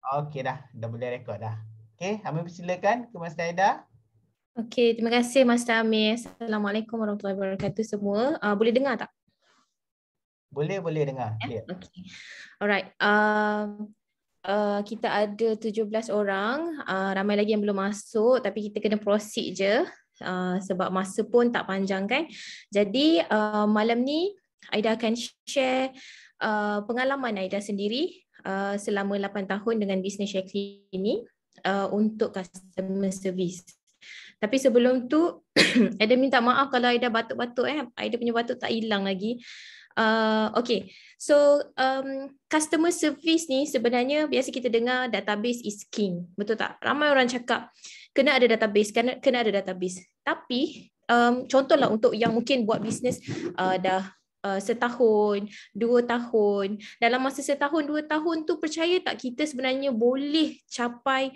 Okey dah boleh rekod dah. Okey, Amir persilakan ke Master Aida. Okey, terima kasih Master Amir. Assalamualaikum warahmatullahi wabarakatuh semua. Boleh dengar tak? Boleh dengar. Clear. Okay. Alright. Kita ada 17 orang. Ramai lagi yang belum masuk tapi kita kena proceed je. Sebab masa pun tak panjang kan. Jadi malam ni Aida akan share pengalaman Aida sendiri selama 8 tahun dengan bisnes Shakely ini untuk customer service. Tapi sebelum tu Aida minta maaf kalau Aida batuk-batuk Aida punya batuk tak hilang lagi. Okay, so customer service ni sebenarnya biasa kita dengar database is king, betul tak? Ramai orang cakap kena ada database, kena ada database. Tapi contohlah untuk yang mungkin buat bisnes dah setahun, 2 tahun. Dalam masa setahun, 2 tahun tu percaya tak kita sebenarnya boleh capai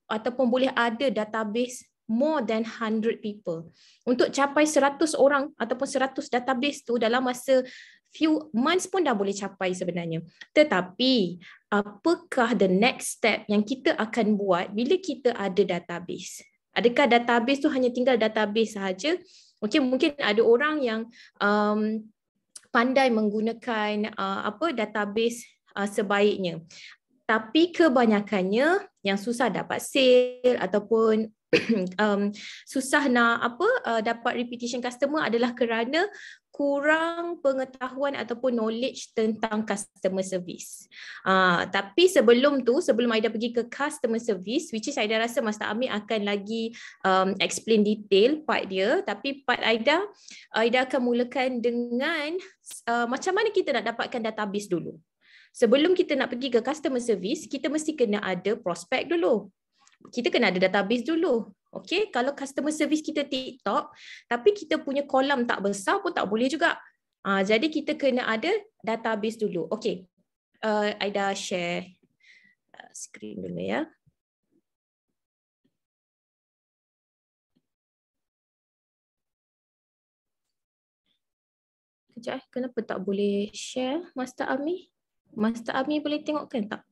ataupun boleh ada database more than 100 people. Untuk capai 100 orang ataupun 100 database tu dalam masa few months pun dah boleh capai sebenarnya. Tetapi apakah the next step yang kita akan buat bila kita ada database? Adakah database tu hanya tinggal database sahaja? Mungkin ada orang yang pandai menggunakan database sebaiknya. Tapi kebanyakannya yang susah dapat sale ataupun susah nak dapat repetition customer adalah kerana kurang pengetahuan ataupun knowledge tentang customer service. Tapi sebelum Aida pergi ke customer service, which is Aida rasa Master Amir akan lagi explain detail part dia, tapi part Aida akan mulakan dengan macam mana kita nak dapatkan database dulu. Sebelum kita nak pergi ke customer service, kita mesti kena ada prospek dulu. Kita kena ada database dulu. Okay, kalau customer service kita TikTok, tapi kita punya kolam tak besar pun tak boleh juga. Jadi kita kena ada database dulu. Okay, Aida share screen dulu ya. Kejap, kenapa tak boleh share Master Amir? Master Amir boleh tengokkan tak?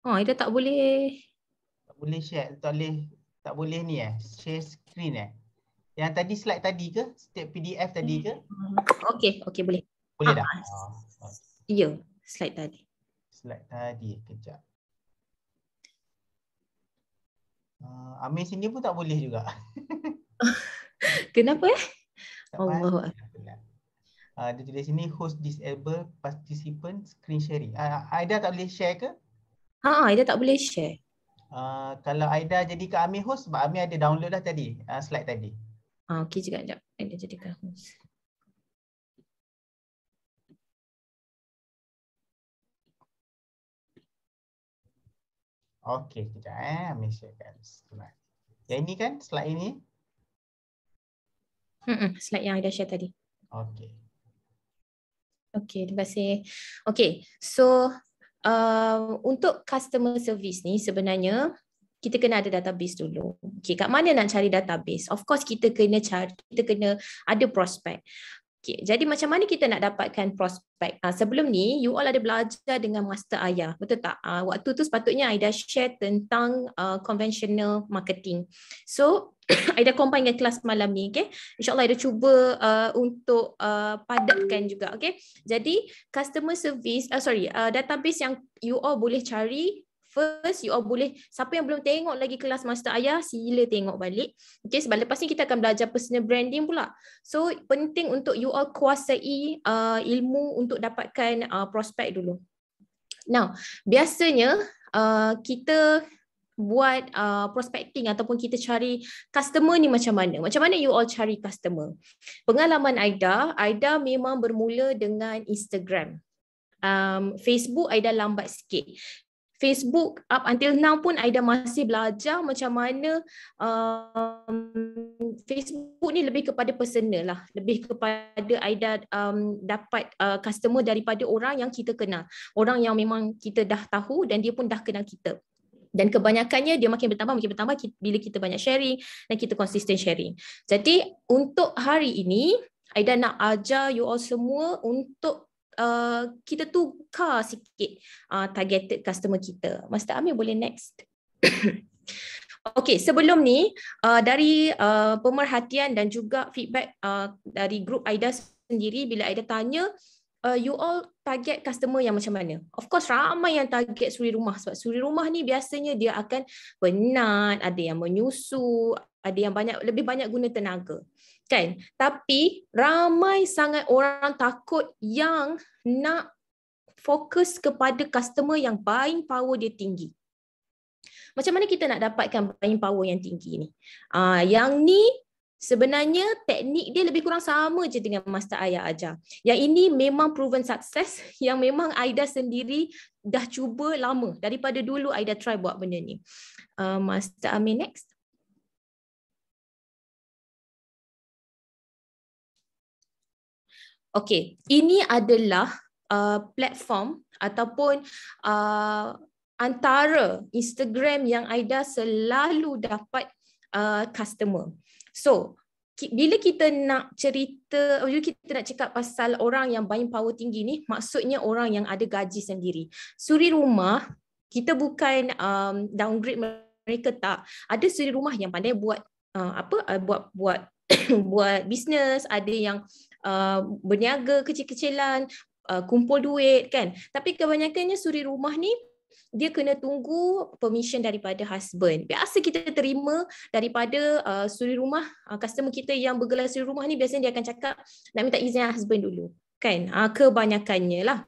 Aida tak boleh. Tak boleh share, tak boleh ni share screen Yang tadi slide tadi ke? Setiap PDF tadi ke? Okey boleh. Boleh dah? Ya, slide tadi. Slide tadi, kejap. Amir sini pun tak boleh juga. Kenapa Tak Allah. Dia tulis sini host disable participant screen sharing. Aida tak boleh share ke? Aida tak boleh share. Kalau Aida jadi ke Amir host, sebab Amir ada download dah tadi, slide tadi. Okey juga sekejap. Aida jadikan host. Okey, sekejap Amir sharekan. Yang ini kan slide ini? Slide yang Aida share tadi. Okey. Okey, terima kasih. Okey, so untuk customer service ni sebenarnya kita kena ada database dulu. Okey, kat mana nak cari database? Of course kita kena ada prospek. Okay, jadi macam mana kita nak dapatkan prospek? Sebelum ni, you all ada belajar dengan Master Ayah, betul tak? Waktu tu sepatutnya Aida share tentang conventional marketing. So, Aida combine dengan kelas malam ni, okay? InsyaAllah Aida cuba untuk padatkan juga, okay? Jadi, customer service, database yang you all boleh cari. First, you all boleh, siapa yang belum tengok lagi kelas Master Ayah, sila tengok balik. Okay, sebab lepas ni kita akan belajar personal branding pula. So, penting untuk you all kuasai ilmu untuk dapatkan prospek dulu. Now, biasanya kita buat prospecting ataupun kita cari customer ni macam mana? Macam mana you all cari customer? Pengalaman Aida memang bermula dengan Instagram. Facebook Aida lambat sikit. Facebook up until now pun Aida masih belajar macam mana Facebook ni lebih kepada personal lah, lebih kepada Aida dapat customer daripada orang yang kita kenal, orang yang memang kita dah tahu dan dia pun dah kenal kita. Dan kebanyakannya dia makin bertambah bila kita banyak sharing dan kita konsisten sharing. Jadi untuk hari ini, Aida nak ajar you all semua untuk kita tukar sikit targeted customer kita. Master Amir boleh next. Okey, sebelum ni dari pemerhatian dan juga feedback dari grup Aida sendiri, bila Aida tanya you all target customer yang macam mana? Of course ramai yang target suri rumah, sebab suri rumah ni biasanya dia akan penat, ada yang menyusu, ada yang lebih banyak guna tenaga. Kan? Tapi ramai sangat orang takut yang nak fokus kepada customer yang buying power dia tinggi. Macam mana kita nak dapatkan buying power yang tinggi ni? Yang ni sebenarnya teknik dia lebih kurang sama je dengan Master Ayah ajar. Yang ini memang proven success, yang memang Aida sendiri dah cuba lama. Daripada dulu Aida try buat benda ni. Master Amir next. Okey, ini adalah platform ataupun antara Instagram yang Aida selalu dapat customer. So, bila kita nak cerita, bila kita nak cakap pasal orang yang buying power tinggi ni, maksudnya orang yang ada gaji sendiri. Suri rumah, kita bukan downgrade mereka, tak. Ada suri rumah yang pandai buat buat bisnes, ada yang berniaga kecil-kecilan, kumpul duit kan. Tapi kebanyakannya suri rumah ni dia kena tunggu permission daripada husband. Biasa kita terima daripada suri rumah, customer kita yang bergelar suri rumah ni biasanya dia akan cakap nak minta izin husband dulu. Kan? Kebanyakannya lah.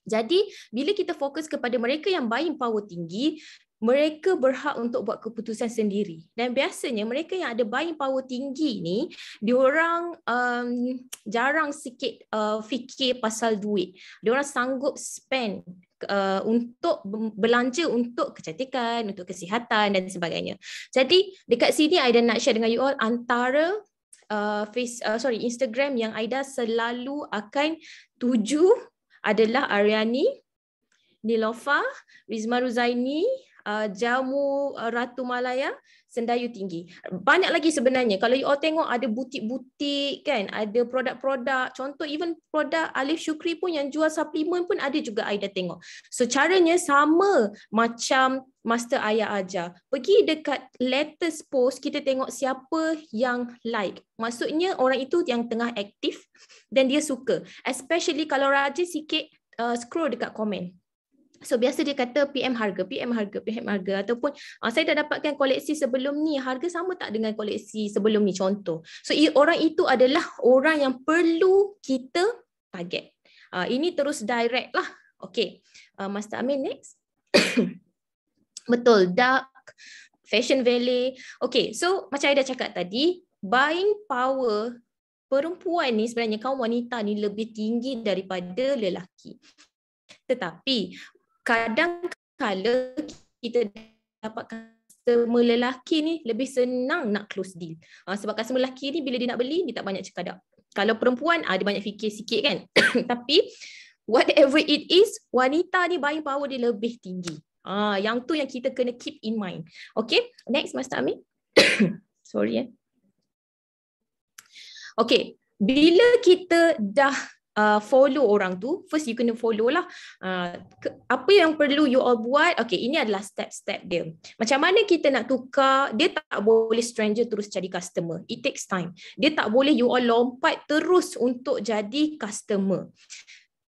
Jadi bila kita fokus kepada mereka yang buying power tinggi, mereka berhak untuk buat keputusan sendiri. Dan biasanya mereka yang ada buying power tinggi ni, diorang jarang sikit fikir pasal duit. Diorang sanggup spend untuk belanja untuk kecantikan, untuk kesihatan dan sebagainya. Jadi dekat sini Aida nak share dengan you all antara Instagram yang Aida selalu akan tuju adalah Aryani, Nilofa, Rizma Ruzaini, Jamu Ratu Malaya, Sendayu Tinggi. Banyak lagi sebenarnya. Kalau you all tengok ada butik-butik kan, ada produk-produk, contoh even produk Alif Syukri pun yang jual suplemen pun ada juga Aida tengok. So caranya sama macam Master Ayah ajar. Pergi dekat latest post, kita tengok siapa yang like. Maksudnya orang itu yang tengah aktif dan dia suka. Especially kalau rajin sikit scroll dekat komen. So biasa dia kata PM harga ataupun saya dah dapatkan koleksi sebelum ni, harga sama tak dengan koleksi sebelum ni contoh. So orang itu adalah orang yang perlu kita target. Ini terus direct lah. Okay, Master Amir next. Betul, dark, fashion valet. Okay, so macam saya dah cakap tadi, buying power perempuan ni sebenarnya kaum wanita ni lebih tinggi daripada lelaki. Tetapi kadang-kala kita dapat customer lelaki ni lebih senang nak close deal. Sebab customer lelaki ni bila dia nak beli, dia tak banyak cakap. Kalau perempuan, dia banyak fikir sikit kan. Tapi whatever it is, wanita ni buying power dia lebih tinggi. Yang tu yang kita kena keep in mind. Okay, next Master Amir. Sorry Okay, bila kita dah follow orang tu, first you kena follow lah apa yang perlu you all buat. Okay, ini adalah step-step dia. Macam mana kita nak tukar, dia tak boleh stranger terus jadi customer. It takes time. Dia tak boleh you all lompat terus untuk jadi customer.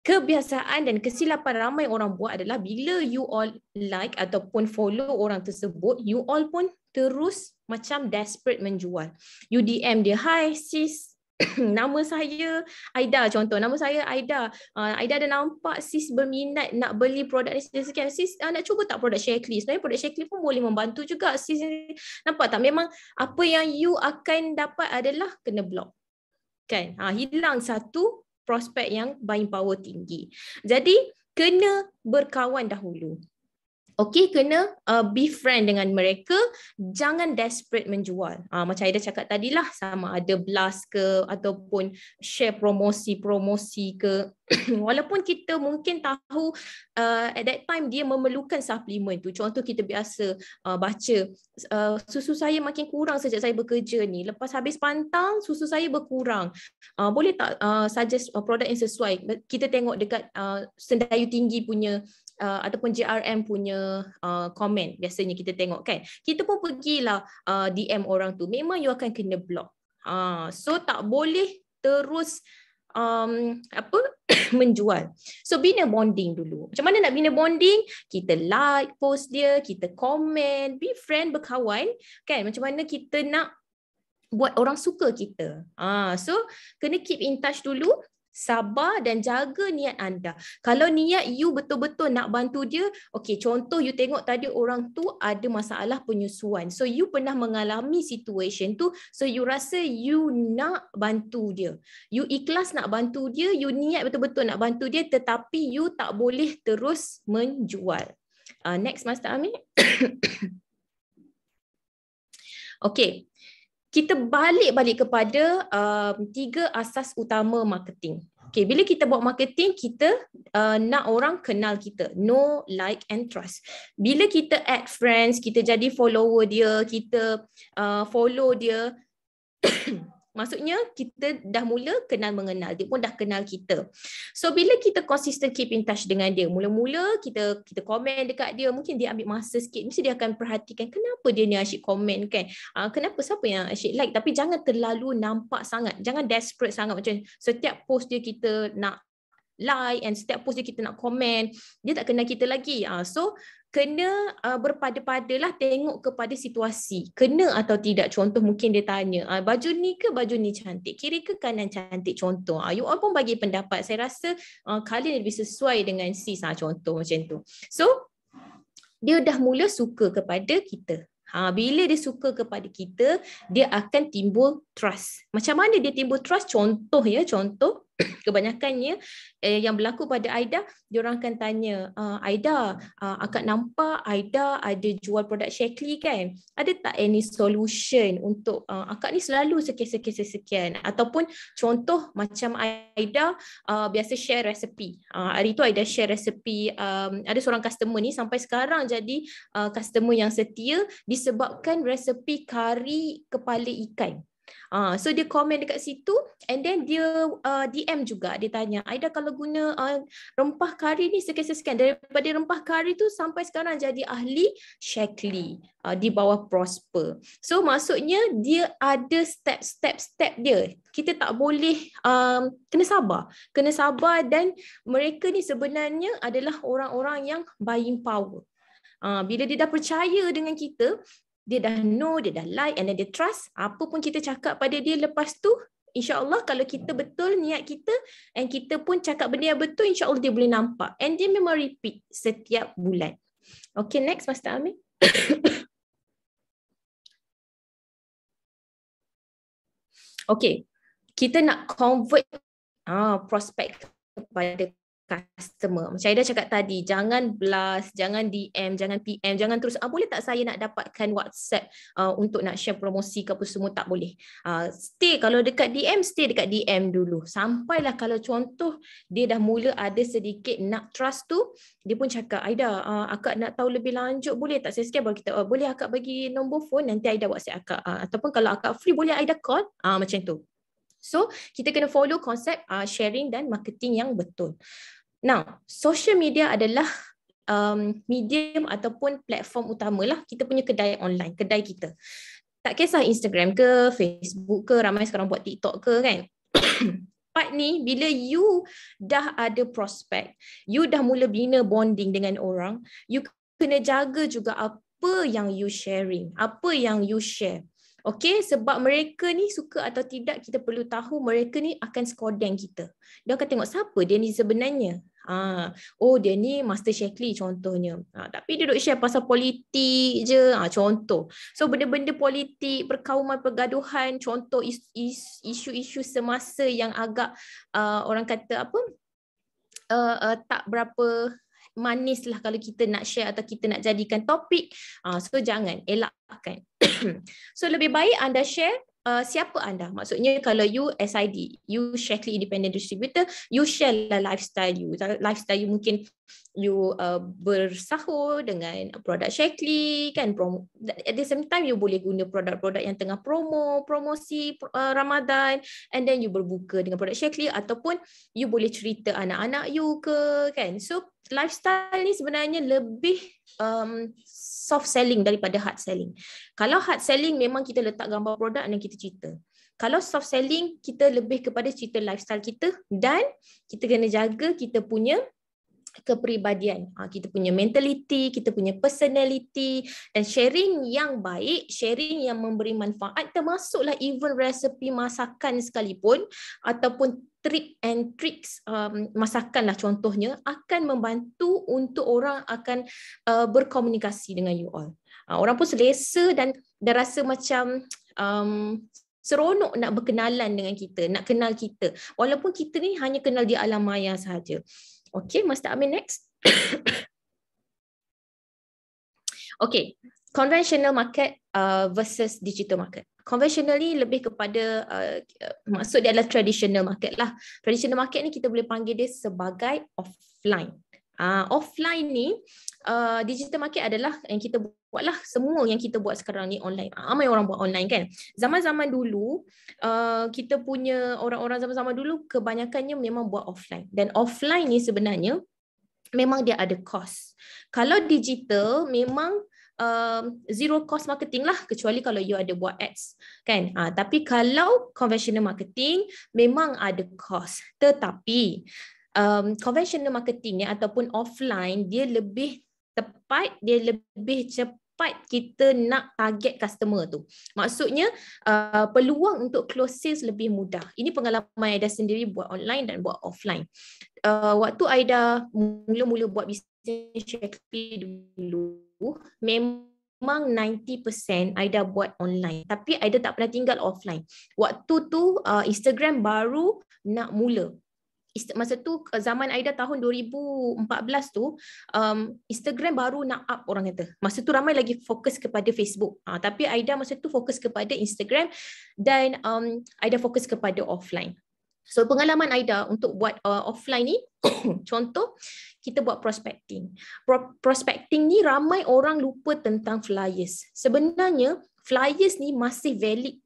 Kebiasaan dan kesilapan ramai orang buat adalah bila you all like ataupun follow orang tersebut, you all pun terus macam desperate menjual. You DM dia, "Hi sis, nama saya Aida," contoh, "Nama saya Aida. Aida ada nampak sis berminat nak beli produk ni sekian. Sis nak cuba tak produk Shakely? Sebenarnya produk Shakely pun boleh membantu juga sis." Nampak tak? Memang apa yang you akan dapat adalah kena block. Kan? Hilang satu prospek yang buying power tinggi. Jadi kena berkawan dahulu. Okay, kena be friend dengan mereka, jangan desperate menjual. Macam Aida cakap tadilah, sama ada blast ke ataupun share promosi ke, Walaupun kita mungkin tahu at that time dia memerlukan suplemen tu. Contoh kita biasa baca susu saya makin kurang sejak saya bekerja ni. Lepas habis pantang susu saya berkurang. Boleh tak suggest produk yang sesuai? Kita tengok dekat Sendayu Tinggi punya ataupun JRM punya komen. Biasanya kita tengok kan. Kita pun pergilah DM orang tu. Memang you akan kena block. So tak boleh terus menjual. So bina bonding dulu. Macam mana nak bina bonding? Kita like post dia, kita komen, be friend, berkawan kan. Macam mana kita nak buat orang suka kita. So kena keep in touch dulu. Sabar dan jaga niat anda. Kalau niat you betul-betul nak bantu dia, okey, contoh you tengok tadi orang tu ada masalah penyusuan. So you pernah mengalami situation tu, so you rasa you nak bantu dia. You ikhlas nak bantu dia, you niat betul-betul nak bantu dia, tetapi you tak boleh terus menjual. Next, Master Amir. Okey. Kita balik kepada 3 asas utama marketing. Okay, bila kita buat marketing, kita nak orang kenal kita. Know, like and trust. Bila kita add friends, kita jadi follower dia, kita follow dia, maksudnya kita dah mula kenal mengenal, dia pun dah kenal kita. So bila kita consistent keep in touch dengan dia, mula-mula kita komen dekat dia, mungkin dia ambil masa sikit, mesti dia akan perhatikan kenapa dia ni asyik komen kan, kenapa, siapa yang asyik like, tapi jangan terlalu nampak sangat, jangan desperate sangat macam setiap post dia kita nak like and setiap post dia kita nak komen, dia tak kenal kita lagi. So kena berpada-padalah, tengok kepada situasi, kena atau tidak. Contoh mungkin dia tanya, baju ni ke baju ni cantik, kiri ke kanan cantik, contoh. You all pun bagi pendapat, saya rasa kalian lebih sesuai dengan sis, contoh macam tu. So dia dah mula suka kepada kita. Bila dia suka kepada kita, dia akan timbul trust. Macam mana dia timbul trust? Contoh kebanyakannya yang berlaku pada Aida, diorang akan tanya, Aida, akak nampak Aida ada jual produk Shaklee kan? Ada tak any solution untuk akak ni selalu sekian. Ataupun contoh macam Aida biasa share resepi. Hari tu Aida share resepi, ada seorang customer ni sampai sekarang jadi customer yang setia disebabkan resepi kari kepala ikan. So dia komen dekat situ and then dia DM juga, dia tanya, Aida kalau guna rempah kari ni sekian-sekian, daripada rempah kari tu sampai sekarang jadi ahli Shaklee di bawah Prosper. So maksudnya dia ada step dia. Kita tak boleh kena sabar dan mereka ni sebenarnya adalah orang-orang yang buying power. Bila dia dah percaya dengan kita, dia dah know, dia dah like and then dia trust, apa pun kita cakap pada dia lepas tu, insya-Allah kalau kita betul niat kita and kita pun cakap benda yang betul, insya-Allah dia boleh nampak and dia memang repeat setiap bulan. Okay, next Master Amir. Okay, kita nak convert prospek kepada customer. Macam Aida cakap tadi, jangan blast, jangan DM, jangan PM, jangan terus boleh tak saya nak dapatkan WhatsApp untuk nak share promosi ke apa semua, tak boleh. Stay, kalau dekat DM, stay dekat DM dulu. Sampailah kalau contoh dia dah mula ada sedikit nak trust tu, dia pun cakap, Aida, akak nak tahu lebih lanjut, boleh tak saya scan? Kita boleh akak bagi nombor phone, nanti Aida WhatsApp akak. Ataupun kalau akak free, boleh Aida call, macam tu. So, kita kena follow konsep sharing dan marketing yang betul. Now, social media adalah medium ataupun platform utamalah kita punya kedai online, kedai kita. Tak kisah Instagram ke, Facebook ke, ramai sekarang buat TikTok ke kan. Part ni, bila you dah ada prospek, you dah mula bina bonding dengan orang, you kena jaga juga apa yang you sharing, apa yang you share. Okay, sebab mereka ni suka atau tidak, kita perlu tahu mereka ni akan skodeng kita. Dia akan tengok siapa dia ni sebenarnya. Oh dia ni Master Shaklee contohnya. Tapi dia duk share pasal politik je, contoh. So benda-benda politik, perkauman, pergaduhan, contoh isu-isu semasa yang agak orang kata apa, tak berapa manis lah kalau kita nak share atau kita nak jadikan topik. So jangan, elakkan. So lebih baik anda share siapa anda? Maksudnya kalau you SID, you Shaklee Independent Distributor, you share lah lifestyle you. Lifestyle you mungkin you bersahur dengan produk Shaklee kan, at the same time you boleh guna produk-produk yang tengah promosi Ramadan, and then you berbuka dengan produk Shaklee, ataupun you boleh cerita anak-anak you ke kan. So lifestyle ni sebenarnya lebih soft selling daripada hard selling. Kalau hard selling memang kita letak gambar produk dan kita cerita. Kalau soft selling kita lebih kepada cerita lifestyle kita, dan kita kena jaga kita punya kepribadian, kita punya mentality, kita punya personality, dan sharing yang baik, sharing yang memberi manfaat, termasuklah even resepi masakan sekalipun ataupun trik and tricks masakan lah contohnya, akan membantu untuk orang akan berkomunikasi dengan you all. Orang pun selesa dan rasa macam seronok nak berkenalan dengan kita, nak kenal kita, walaupun kita ni hanya kenal di alam maya sahaja. Okay, Master Amin, next. Okay, conventional market versus digital market. Conventional ni lebih kepada, maksud dia adalah traditional market lah. Traditional market ni kita boleh panggil dia sebagai offline. Offline ni, digital market adalah yang kita buat lah, semua yang kita buat sekarang ni online. Ramai orang buat online kan. Zaman-zaman dulu, kita punya orang-orang zaman-zaman dulu kebanyakannya memang buat offline. Dan offline ni sebenarnya memang dia ada cost. Kalau digital memang zero cost marketing lah, kecuali kalau you ada buat ads kan. Tapi kalau conventional marketing memang ada cost. Tetapi conventional marketing ni ataupun offline, dia lebih tepat, dia lebih cepat kita nak target customer tu. Maksudnya peluang untuk close sales lebih mudah. Ini pengalaman Aida sendiri buat online dan buat offline. Waktu Aida mula-mula buat bisnes Shaklee dulu, memang 90% Aida buat online, tapi Aida tak pernah tinggal offline. Waktu tu Instagram baru nak mula. Masa tu zaman Aida tahun 2014 tu, Instagram baru nak up, orang kata. Masa tu ramai lagi fokus kepada Facebook. Tapi Aida masa tu fokus kepada Instagram, dan Aida fokus kepada offline. So pengalaman Aida untuk buat offline ni, contoh kita buat prospecting. Prospecting ni ramai orang lupa tentang flyers. Sebenarnya flyers ni masih valid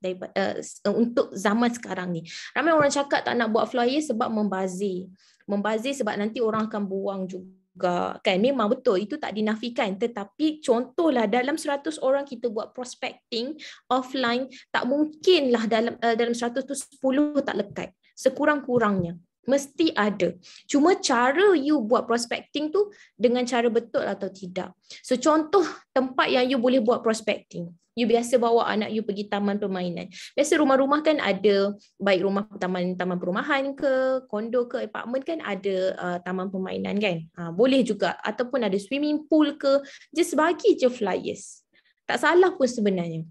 untuk zaman sekarang ni. Ramai orang cakap tak nak buat flyers sebab membazir. Membazir sebab nanti orang akan buang juga. Kan, memang betul, itu tak dinafikan. Tetapi contohlah dalam 100 orang kita buat prospecting offline, tak mungkinlah dalam 100 tu 10 tak lekat. Sekurang-kurangnya mesti ada. Cuma cara you buat prospecting tu dengan cara betul atau tidak. So contoh tempat yang you boleh buat prospecting. You biasa bawa anak you pergi taman permainan. Biasa rumah-rumah kan ada, baik rumah taman perumahan ke, kondo ke, apartment kan ada taman permainan kan. Boleh juga, ataupun ada swimming pool ke, just bagi je flyers. Tak salah pun sebenarnya.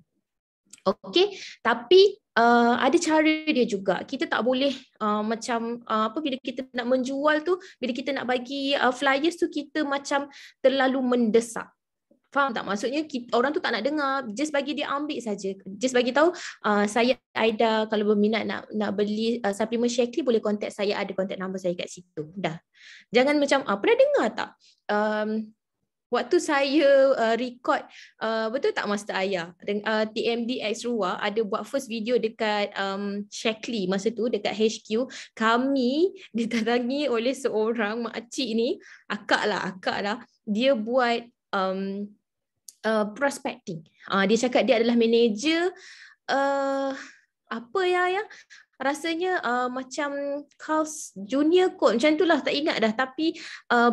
Okay, tapi ada cara dia juga. Kita tak boleh macam bila kita nak menjual tu, bila kita nak bagi flyers tu, kita macam terlalu mendesak. Faham tak? Maksudnya orang tu tak nak dengar, just bagi dia ambil saja. Just bagi tahu, saya Aida kalau berminat nak beli suplemen Shaklee, boleh contact saya, ada contact number saya kat situ. Dah. Jangan macam pernah dengar tak? Waktu saya record, betul tak Master Ayah, TMD X Ruah ada buat first video dekat Shaklee masa tu, dekat HQ, kami ditatangi oleh seorang makcik ni, akak lah, dia buat prospecting. Dia cakap dia adalah manager apa ya rasanya macam Carl's Junior kot, macam itulah, tak ingat dah, tapi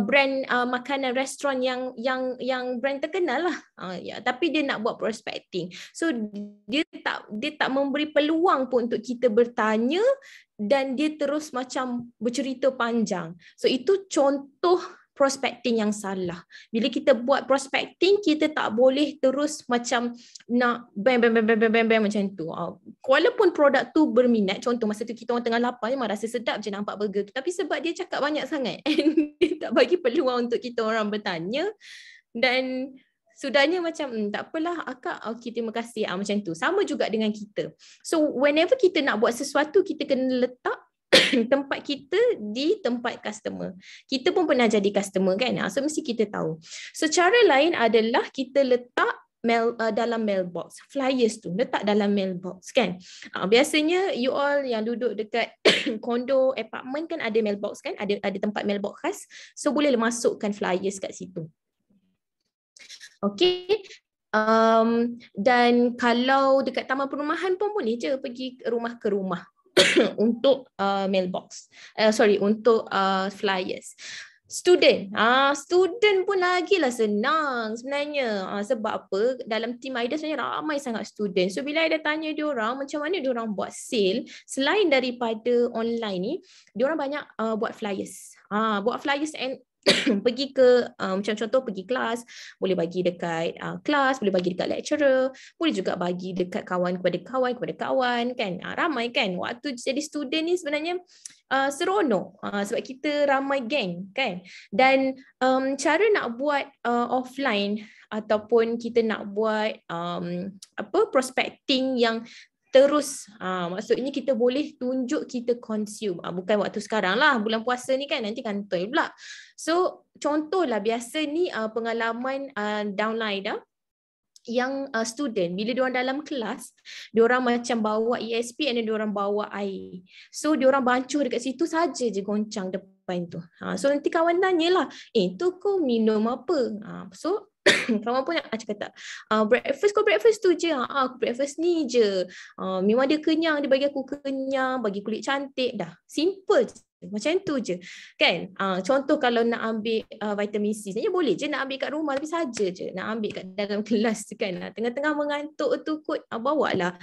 brand makanan restoran yang brand terkenal lah. Ya, tapi dia nak buat prospecting. So dia tak memberi peluang pun untuk kita bertanya, dan dia terus macam bercerita panjang. So itu contoh prospecting yang salah. Bila kita buat prospecting, kita tak boleh terus macam nak bam macam tu. Walaupun produk tu berminat, contoh masa tu kita orang tengah lapar, memang rasa sedap je nampak burger tu, tapi sebab dia cakap banyak sangat and dia tak bagi peluang untuk kita orang bertanya, dan sudahnya macam tak apalah akak, okey terima kasih, macam tu. Sama juga dengan kita. So whenever kita nak buat sesuatu, kita kena letak tempat kita di tempat customer. Kita pun pernah jadi customer kan, so mesti kita tahu. So cara lain adalah kita letak dalam mailbox, flyers tu letak dalam mailbox kan. Biasanya you all yang duduk dekat kondo, apartment kan ada mailbox kan, ada tempat mailbox khas, so boleh masukkan flyers kat situ. Okay. Dan kalau dekat taman perumahan pun boleh je pergi rumah ke rumah untuk mailbox, untuk flyers. Student pun lagilah senang sebenarnya. Sebab apa? Dalam team Aida sebenarnya ramai sangat student. So bila Aida tanya diorang macam mana diorang buat sale, selain daripada online ni, diorang banyak buat flyers. Buat flyers and pergi ke macam contoh pergi kelas, boleh bagi dekat kelas, boleh bagi dekat lecturer, boleh juga bagi dekat kawan kepada kawan kan. Ramai kan waktu jadi student ni sebenarnya seronok sebab kita ramai geng kan. Dan cara nak buat offline ataupun kita nak buat prospecting yang terus, maksudnya kita boleh tunjuk kita consume, bukan waktu sekarang lah, bulan puasa ni kan, nanti kantoi pula. So contohlah biasa ni pengalaman downline dah yang student, bila diorang dalam kelas, diorang macam bawa ESP and diorang bawa air. So diorang bancuh dekat situ saja je goncang depan tu. So nanti kawan tanyalah, tu kau minum apa? So kawan pun nak cakap breakfast tu je, aku breakfast ni je, memang dia kenyang, dia bagi aku kenyang, bagi kulit cantik, dah simple je. Macam tu je kan. Contoh kalau nak ambil vitamin C sebenarnya boleh je nak ambil kat rumah, tapi saja je nak ambil kat dalam kelas kan. Tengah-tengah mengantuk tu kot, bawa lah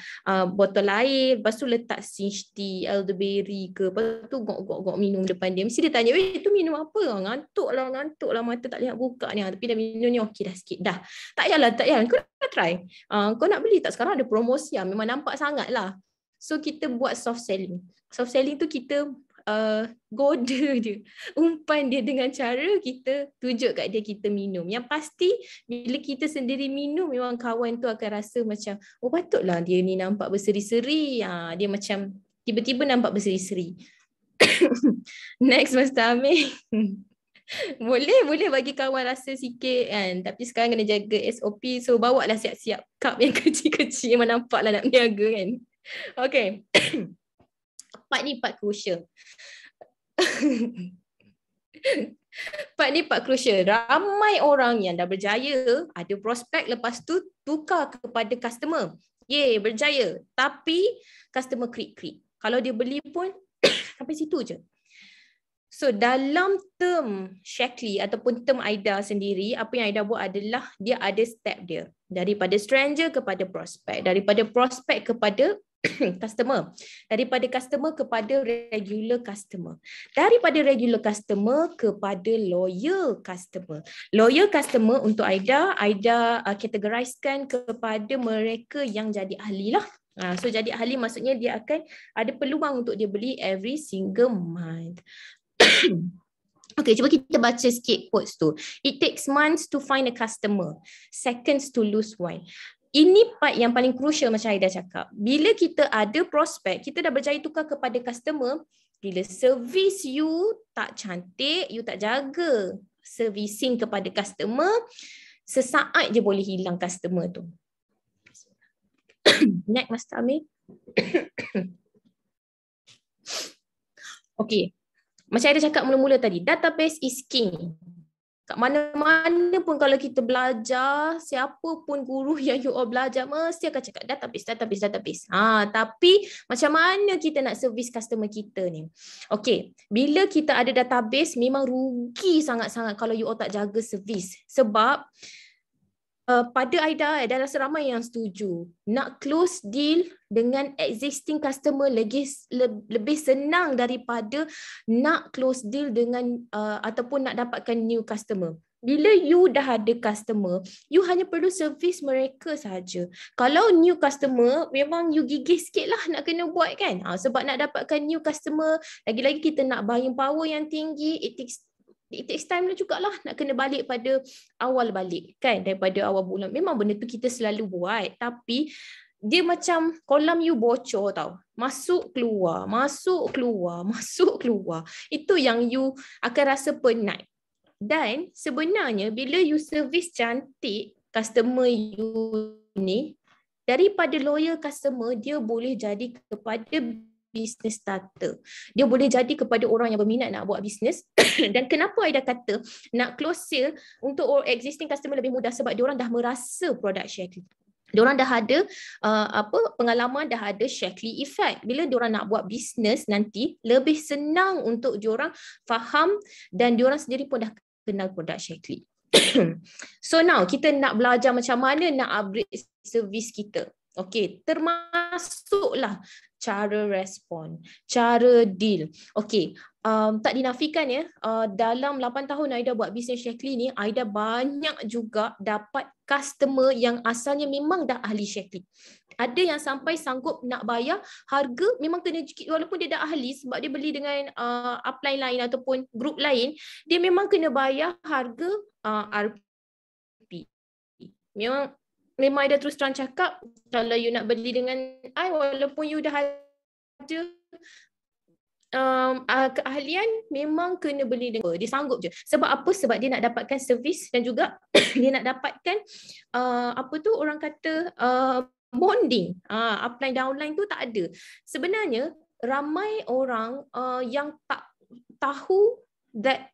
botol air, lepas tu letak cinch tea, elderberry ke, lepas tu gok minum depan dia. Mesti dia tanya, tu minum apa? Ngantuk lah, mata tak lihat buka ni, tapi dah minum ni okey dah sikit dah. Tak payahlah, kau nak try, kau nak beli tak sekarang ada promosi, memang nampak sangat lah. So kita buat soft selling tu kita goda dia, umpan dia dengan cara kita tunjuk kat dia kita minum. Yang pasti bila kita sendiri minum, memang kawan tu akan rasa macam, patutlah dia ni nampak berseri-seri, dia macam tiba-tiba nampak berseri-seri. Next Master Amir. Boleh bagi kawan rasa sikit kan, tapi sekarang kena jaga SOP, so bawa lah siap-siap cup yang kecil-kecil, memang nampak lah nak berniaga kan. Okay. Part crucial. Part crucial. Ramai orang yang dah berjaya, ada prospek, lepas tu tukar kepada customer. Berjaya. Tapi customer krik-krik. Kalau dia beli pun sampai situ je. So dalam term Shaklee ataupun term Aida sendiri, apa yang Aida buat adalah dia ada step dia. Daripada stranger kepada prospek, daripada prospek kepada customer, daripada customer kepada regular customer, daripada regular customer kepada loyal customer. Loyal customer untuk Aida categorizekan kepada mereka yang jadi ahli lah. So jadi ahli maksudnya dia akan ada peluang untuk dia beli every single month. Okay, cuba kita baca sikit quotes tu. It takes months to find a customer, seconds to lose one. Ini part yang paling crucial macam Aida cakap. Bila kita ada prospek, kita dah berjaya tukar kepada customer, bila servis you tak cantik, you tak jaga servicing kepada customer, sesaat je boleh hilang customer tu. Next Master Amir. Okay. Macam Aida cakap mula-mula tadi, database is king. Kat mana-mana pun kalau kita belajar, siapa pun guru yang you all belajar mesti akan cakap database. Tapi macam mana kita nak service customer kita ni? Okay, bila kita ada database, memang rugi sangat-sangat kalau you all tak jaga service. Sebab pada Aida rasa ramai yang setuju. Nak close deal dengan existing customer lebih senang daripada nak close deal dengan ataupun nak dapatkan new customer. Bila you dah ada customer, you hanya perlu service mereka saja. Kalau new customer, memang you gigih sikit lah nak kena buat kan. Sebab nak dapatkan new customer, lagi-lagi kita nak buying power yang tinggi, it takes it takes time jugalah nak kena balik pada awal balik kan, daripada awal bulan. Memang benda tu kita selalu buat, tapi dia macam kolam you bocor tau. Masuk keluar, masuk keluar, masuk keluar. Itu yang you akan rasa penat. Dan sebenarnya bila you service cantik customer you ni, daripada loyal customer, dia boleh jadi kepada business starter. Dia boleh jadi kepada orang yang berminat nak buat bisnes. Dan kenapa Aida kata nak close sale untuk existing customer lebih mudah, sebab dia orang dah merasa produk Shaklee. Diorang dah ada pengalaman, dah ada Shaklee effect. Bila diorang nak buat bisnes nanti, lebih senang untuk diorang faham dan diorang sendiri pun dah kenal produk Shaklee. So now kita nak belajar macam mana nak upgrade servis kita. Okey, termasuklah cara respon, cara deal. Okey, tak dinafikan ya, dalam 8 tahun Aida buat bisnes Shaklee ni, Aida banyak juga dapat customer yang asalnya memang dah ahli Shaklee. Ada yang sampai sanggup nak bayar harga memang kena sikit, walaupun dia dah ahli, sebab dia beli dengan upline lain ataupun grup lain, dia memang kena bayar harga RP. Memang Aida terus terang cakap, kalau you nak beli dengan I, walaupun you dah ada keahlian, memang kena beli dengan dia, sanggup je. Sebab apa? Sebab dia nak dapatkan servis dan juga dia nak dapatkan orang kata bonding. Upline downline tu tak ada. Sebenarnya ramai orang yang tak tahu that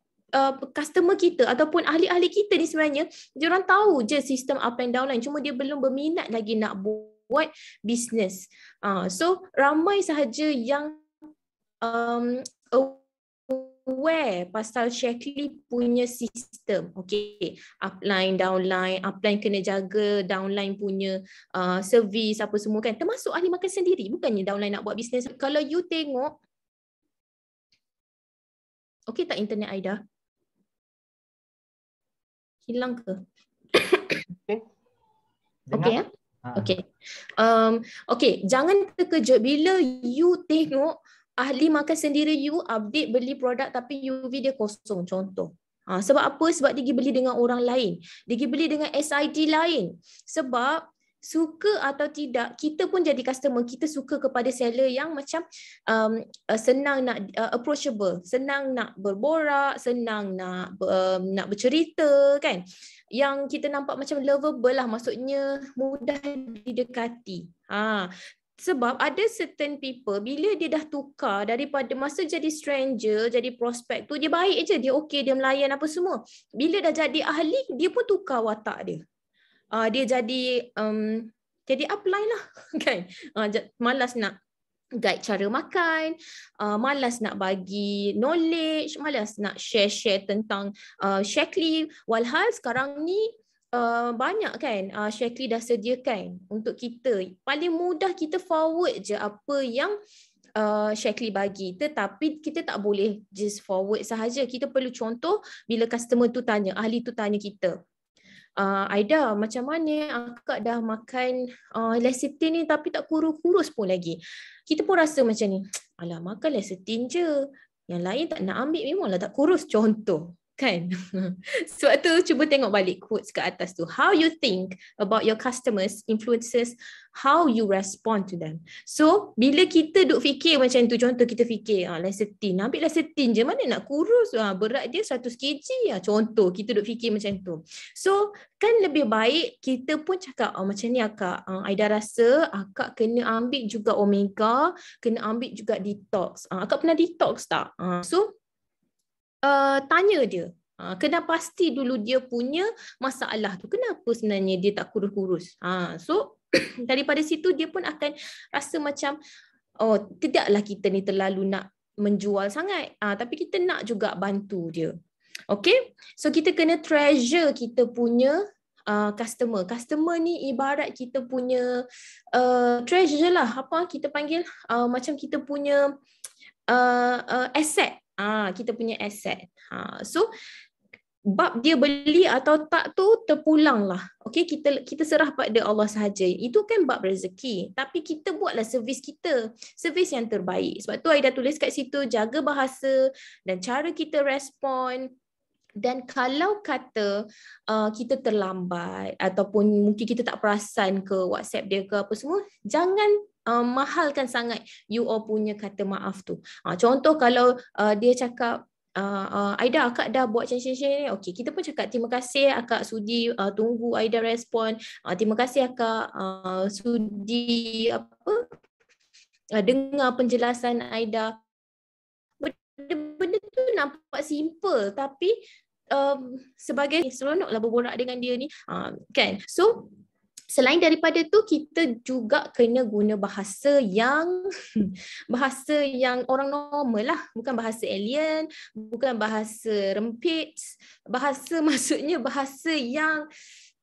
customer kita ataupun ahli-ahli kita ni sebenarnya diorang tahu je sistem upline downline, cuma dia belum berminat lagi nak buat bisnes. So ramai sahaja yang aware pasal Shaklee punya sistem. Okay, upline, downline, upline kena jaga downline punya servis apa semua kan, termasuk ahli makan sendiri. Bukannya downline nak buat bisnes. Kalau you tengok, okay tak internet Aida? Hilang ke? Okay. Okay ya? Okay. Okay, jangan terkejut bila you tengok ahli makan sendiri you update beli produk tapi UV dia kosong, contoh. Sebab apa? Sebab dia pergi beli dengan orang lain. Dia pergi beli dengan SID lain. Sebab suka atau tidak, kita pun jadi customer, kita suka kepada seller yang macam senang nak approachable, senang nak berborak, senang nak bercerita kan. Yang kita nampak macam lovable lah, maksudnya mudah didekati. Sebab ada certain people, bila dia dah tukar daripada masa jadi stranger, jadi prospek tu, dia baik je, dia okey, dia melayan apa semua. Bila dah jadi ahli, dia pun tukar watak dia. Dia jadi upline lah kan. Malas nak guide cara makan, malas nak bagi knowledge, malas nak share tentang Shaklee. Walhal sekarang ni banyak kan Shaklee dah sediakan untuk kita. Paling mudah kita forward je apa yang Shaklee bagi, tetapi kita tak boleh just forward sahaja. Kita perlu contoh bila customer tu tanya, ahli tu tanya kita, Aida, macam mana akak dah makan lecithin ni tapi tak kurus-kurus pun lagi. Kita pun rasa macam ni, alah makan lecithin je, yang lain tak nak ambil memanglah tak kurus, contoh kan. Sebab tu cuba tengok balik quotes ke atas tu. How you think about your customers influences how you respond to them. So bila kita duk fikir macam tu, contoh kita fikir lecithin, ambil lecithin je, mana nak kurus, berat dia 100 kg, contoh kita duk fikir macam tu. So kan lebih baik kita pun cakap, macam ni akak, Aida rasa akak kena ambil juga omega, kena ambil juga detox. Akak pernah detox tak? So tanya dia, kena pasti dulu dia punya masalah tu, kenapa sebenarnya dia tak kurus-kurus. So daripada situ dia pun akan rasa macam, oh tidaklah kita ni terlalu nak menjual sangat, tapi kita nak juga bantu dia. Okay, so kita kena treasure kita punya customer. Customer ni ibarat kita punya treasure lah, apa kita panggil, macam kita punya asset. Kita punya aset. So bab dia beli atau tak tu terpulang lah. Okay, kita serah pada Allah sahaja. Itu kan bab rezeki. Tapi kita buatlah servis kita, servis yang terbaik. Sebab tu Aida tulis kat situ, jaga bahasa dan cara kita respon. Dan kalau kata kita terlambat ataupun mungkin kita tak perasan ke WhatsApp dia ke apa semua, jangan mahalkan sangat you all punya kata maaf tu. Contoh kalau dia cakap, Aida, akak dah buat macam ni. Okey, kita pun cakap terima kasih akak sudi tunggu Aida respon. Terima kasih akak sudi dengar penjelasan Aida. Benda tu nampak simple tapi sebagai seronoklah berborak dengan dia ni, kan. So selain daripada tu, kita juga kena guna bahasa yang bahasa yang orang normal lah, bukan bahasa alien, bukan bahasa rempit, bahasa maksudnya bahasa yang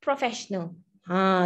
profesional.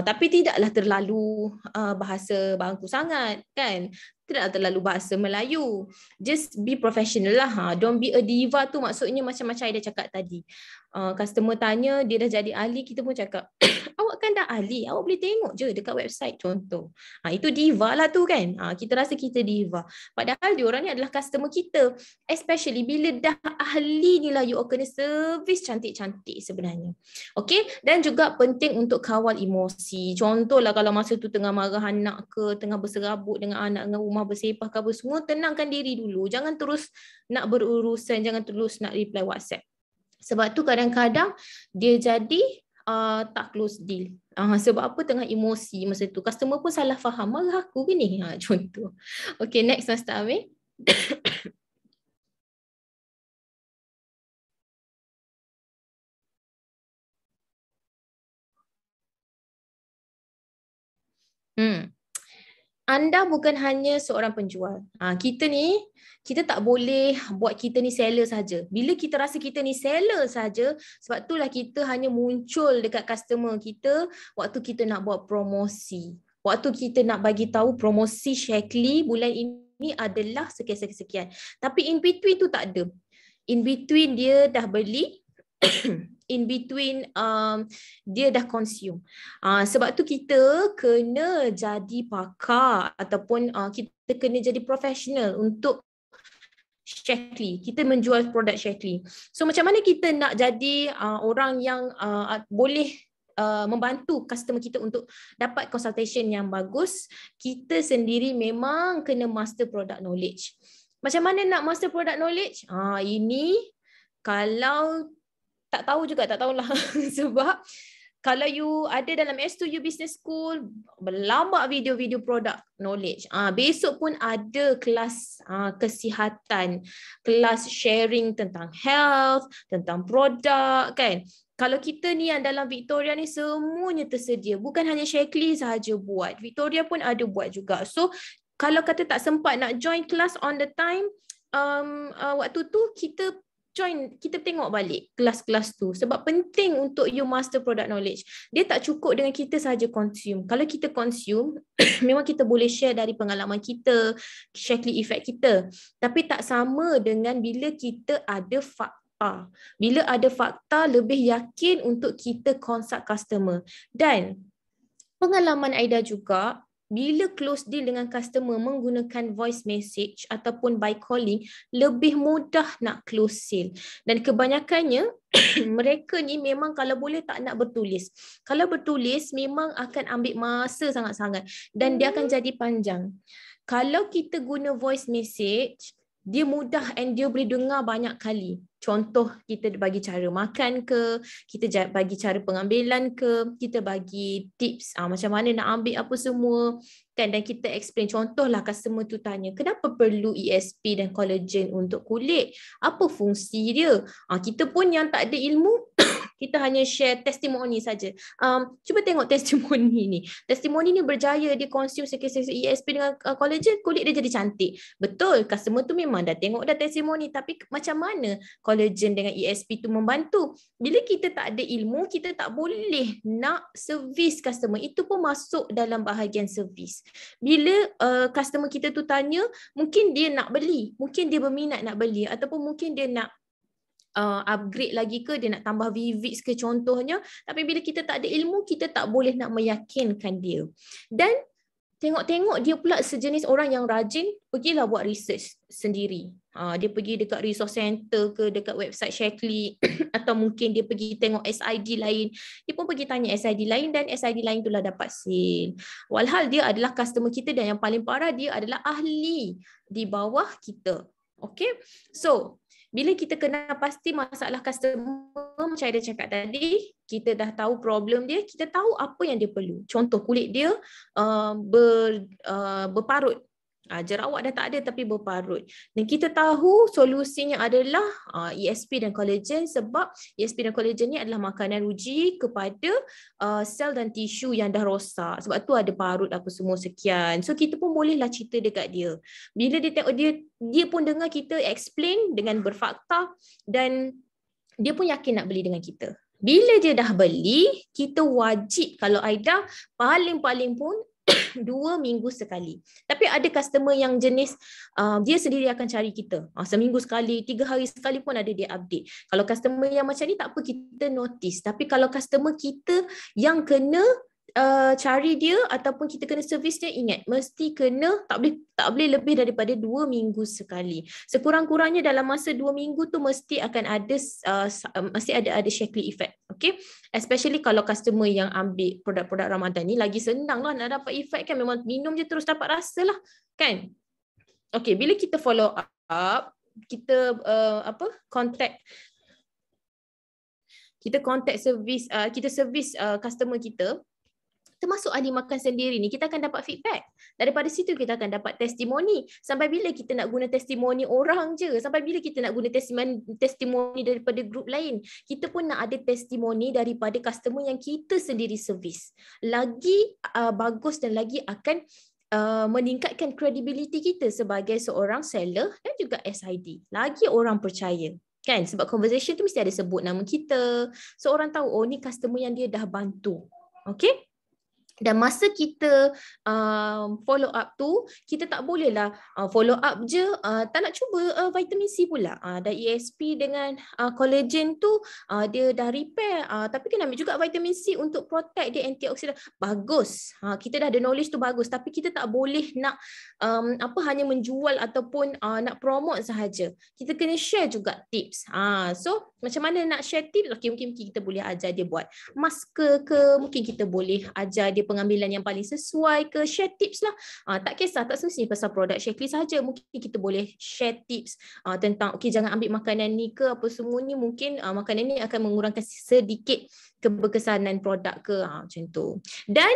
Tapi tidaklah terlalu bahasa bangku sangat, kan. Tidaklah terlalu bahasa Melayu. Just be professional lah. Don't be a diva tu maksudnya macam-macam Aida cakap tadi. Customer tanya, dia dah jadi ahli, kita pun cakap, awak kan dah ahli, awak boleh tengok je dekat website contoh. Itu diva lah tu kan. Kita rasa kita diva. Padahal diorang ni adalah customer kita. Especially bila dah ahli ni lah, you all kena servis cantik-cantik sebenarnya. Okay, dan juga penting untuk kawal emosi. Contohlah kalau masa tu tengah marah anak ke, tengah berserabut dengan anak, dengan rumah bersepah ke apa semua, tenangkan diri dulu. Jangan terus nak berurusan, jangan terus nak reply WhatsApp. Sebab tu kadang-kadang dia jadi tak close deal. Sebab apa? Tengah emosi masa tu. Customer pun salah faham, marah aku ke ni? Contoh. Okay, next Master Amir. Anda bukan hanya seorang penjual. Kita ni, kita tak boleh buat kita ni seller saja. Bila kita rasa kita ni seller saja, sebab itulah kita hanya muncul dekat customer kita waktu kita nak buat promosi. Waktu kita nak bagi tahu promosi Shaklee bulan ini adalah sekian-sekian. Tapi in between tu tak ada. In between dia dah beli, in between dia dah consume. Sebab tu kita kena jadi pakar ataupun kita kena jadi profesional untuk Shaklee. Kita menjual produk Shaklee. So macam mana kita nak jadi orang yang boleh membantu customer kita untuk dapat consultation yang bagus? Kita sendiri memang kena master product knowledge. Macam mana nak master product knowledge? Ini kalau tak tahu juga, tak tahulah. Sebab kalau you ada dalam S2U Business School, berlambak video-video product knowledge. Besok pun ada kelas kesihatan, kelas sharing tentang health, tentang produk, kan. Kalau kita ni yang dalam Victoria ni semuanya tersedia. Bukan hanya Shaklee sahaja buat. Victoria pun ada buat juga. So kalau kata tak sempat nak join kelas on the time, waktu tu kita tengok balik kelas-kelas tu. Sebab penting untuk you master product knowledge. Dia tak cukup dengan kita saja consume. Kalau kita consume, memang kita boleh share dari pengalaman kita, Shaklee effect kita. Tapi tak sama dengan bila kita ada fakta. Bila ada fakta, lebih yakin untuk kita consult customer. Dan pengalaman Aida juga, bila close deal dengan customer menggunakan voice message ataupun by calling, lebih mudah nak close sale. Dan kebanyakannya mereka ni memang kalau boleh tak nak bertulis. Kalau bertulis memang akan ambil masa sangat-sangat dan dia akan jadi panjang. Kalau kita guna voice message, dia mudah and dia boleh dengar banyak kali. Contoh, kita bagi cara makan ke, kita bagi cara pengambilan ke, kita bagi tips macam mana nak ambil apa semua, kan. Dan kita explain. Contohlah customer tu tanya, kenapa perlu ESP dan collagen untuk kulit? Apa fungsi dia? Kita pun yang tak ada ilmu, kita hanya share testimoni saja. Cuba tengok testimoni ni. Testimoni ni berjaya, dia consume sekian ESP dengan collagen, kulit dia jadi cantik. Betul, customer tu memang dah tengok dah testimoni, tapi macam mana collagen dengan ESP tu membantu? Bila kita tak ada ilmu, kita tak boleh nak servis customer. Itu pun masuk dalam bahagian servis. Bila customer kita tu tanya, mungkin dia nak beli, mungkin dia berminat nak beli, ataupun mungkin dia nak upgrade lagi ke, dia nak tambah VVIX ke contohnya. Tapi bila kita tak ada ilmu, kita tak boleh nak meyakinkan dia. Dan tengok-tengok dia pula sejenis orang yang rajin, pergilah buat research sendiri. Dia pergi dekat resource center ke, dekat website Shaklee atau mungkin dia pergi tengok SID lain. Dia pun pergi tanya SID lain dan SID lain itulah dapat sale. Walhal dia adalah customer kita dan yang paling parah dia adalah ahli di bawah kita. Okay, so bila kita kena pasti masalah customer, macam Aida cakap tadi, kita dah tahu problem dia, kita tahu apa yang dia perlu. Contoh kulit dia berparut. Jerawat dah tak ada tapi berparut. Dan kita tahu solusinya adalah ESP dan collagen, sebab ESP dan collagen ni adalah makanan uji kepada sel dan tisu yang dah rosak. Sebab tu ada parut apa semua sekian. So kita pun bolehlah cerita dekat dia. Bila dia tengok dia pun dengar kita explain dengan berfakta dan dia pun yakin nak beli dengan kita. Bila dia dah beli, kita wajib, kalau Aida paling-paling pun 2 minggu sekali. Tapi ada customer yang jenis dia sendiri akan cari kita. Seminggu sekali, 3 hari sekali pun ada dia update. Kalau customer yang macam ni tak apa, kita notice. Tapi kalau customer kita yang kena cari dia ataupun kita kena servis dia, ingat mesti kena, tak boleh lebih daripada 2 minggu sekali. Sekurang-kurangnya dalam masa 2 minggu tu mesti akan ada ada Shaklee effect. Okay, especially kalau customer yang ambil produk-produk Ramadan ni, lagi senang lah nak dapat effect kan, memang minum je terus dapat rasa lah kan. Okay, bila kita follow up, kita contact servis, kita servis customer kita, termasuk ahli makan sendiri ni, kita akan dapat feedback. Daripada situ kita akan dapat testimoni. Sampai bila kita nak guna testimoni orang je? Sampai bila kita nak guna testimoni daripada grup lain? Kita pun nak ada testimoni daripada customer yang kita sendiri servis. Lagi bagus dan lagi akan meningkatkan kredibiliti kita sebagai seorang seller dan juga SID. Lagi orang percaya. Kan? Sebab conversation tu mesti ada sebut nama kita. So orang tahu, oh ni customer yang dia dah bantu. Okay? Dan masa kita follow up tu, kita tak bolehlah follow up je, tak nak cuba vitamin C pula. Dan ESP dengan collagen tu dia dah repair, tapi kena ambil juga vitamin C untuk protect dia, antioksidan. Bagus. Kita dah ada knowledge tu bagus, tapi kita tak boleh nak hanya menjual ataupun nak promote sahaja. Kita kena share juga tips. So macam mana nak share tips? Okay, mungkin kita boleh ajar dia buat masker ke, mungkin kita boleh ajar dia pengambilan yang paling sesuai ke, share tips lah. Tak kisah, tak semestinya pasal produk Shaklee saja. Mungkin kita boleh share tips tentang okay, jangan ambil makanan ni ke apa semuanya, mungkin makanan ni akan mengurangkan sedikit keberkesanan produk ke, macam tu. Dan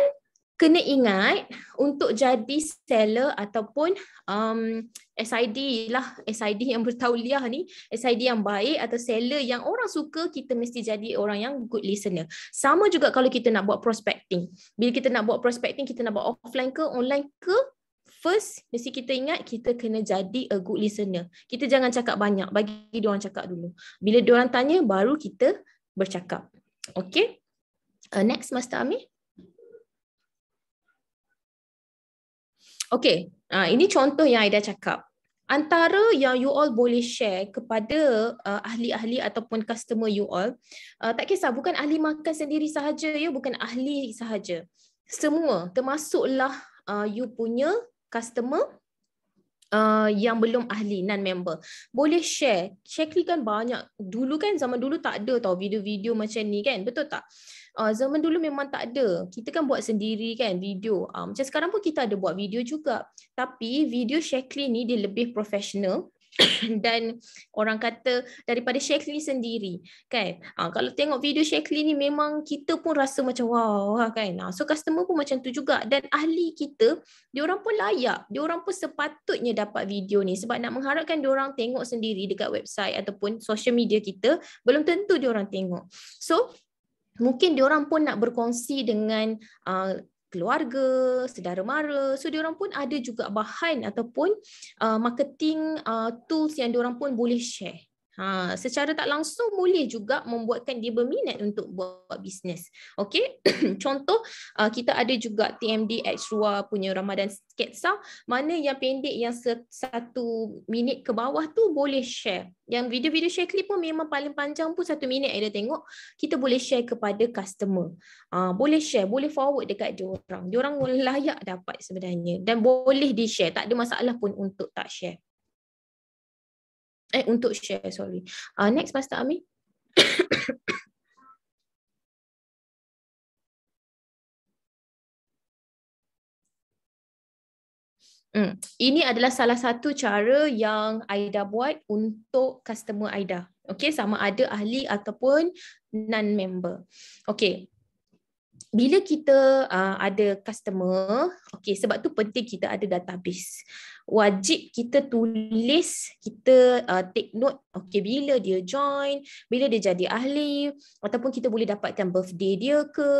kena ingat untuk jadi seller ataupun SID lah, SID yang bertauliah ni, SID yang baik atau seller yang orang suka, kita mesti jadi orang yang good listener. Sama juga kalau kita nak buat prospecting. Bila kita nak buat prospecting, kita nak buat offline ke online ke, first mesti kita ingat kita kena jadi a good listener. Kita jangan cakap banyak, bagi diorang cakap dulu. Bila diorang tanya, baru kita bercakap. Okay, next Master Amir. Okay, ini contoh yang Aida cakap. Antara yang you all boleh share kepada ahli-ahli ataupun customer you all, tak kisah, bukan ahli makan sendiri sahaja, ya, bukan ahli sahaja. Semua, termasuklah you punya customer yang belum ahli, non-member. Boleh share. Shaklee kan banyak. Dulu kan, zaman dulu tak ada tau video-video macam ni kan, betul tak? Zaman dulu memang tak ada. Kita kan buat sendiri kan video. Macam sekarang pun kita ada buat video juga. Tapi video Shaklee ni dia lebih profesional dan orang kata daripada Shaklee sendiri kan. Kalau tengok video Shaklee ni memang kita pun rasa macam wow kan. So customer pun macam tu juga. Dan ahli kita, diorang pun layak. Diorang pun sepatutnya dapat video ni. Sebab nak mengharapkan diorang tengok sendiri dekat website ataupun social media kita, belum tentu diorang tengok. So mungkin diorang pun nak berkongsi dengan keluarga, saudara mara. So diorang pun ada juga bahan ataupun marketing tools yang diorang pun boleh share. Secara tak langsung boleh juga membuatkan dia berminat untuk buat bisnes. Okey. Contoh kita ada juga TMD Extra punya Ramadan sketsa, mana yang pendek yang 1 minit ke bawah tu boleh share. Yang video-video share clip pun memang paling panjang pun 1 minit Aida tengok, kita boleh share kepada customer. Boleh share, boleh forward dekat diorang. Diorang layak dapat sebenarnya dan boleh di share, tak ada masalah pun untuk tak share. Untuk share, sorry. Next, Pastor Amir. Ini adalah salah satu cara yang Aida buat untuk customer Aida. Okey, sama ada ahli ataupun non-member. Okey. Bila kita ada customer, okey, sebab tu penting kita ada database. Wajib kita tulis, kita take note, okey, bila dia join, bila dia jadi ahli, ataupun kita boleh dapatkan birthday dia ke,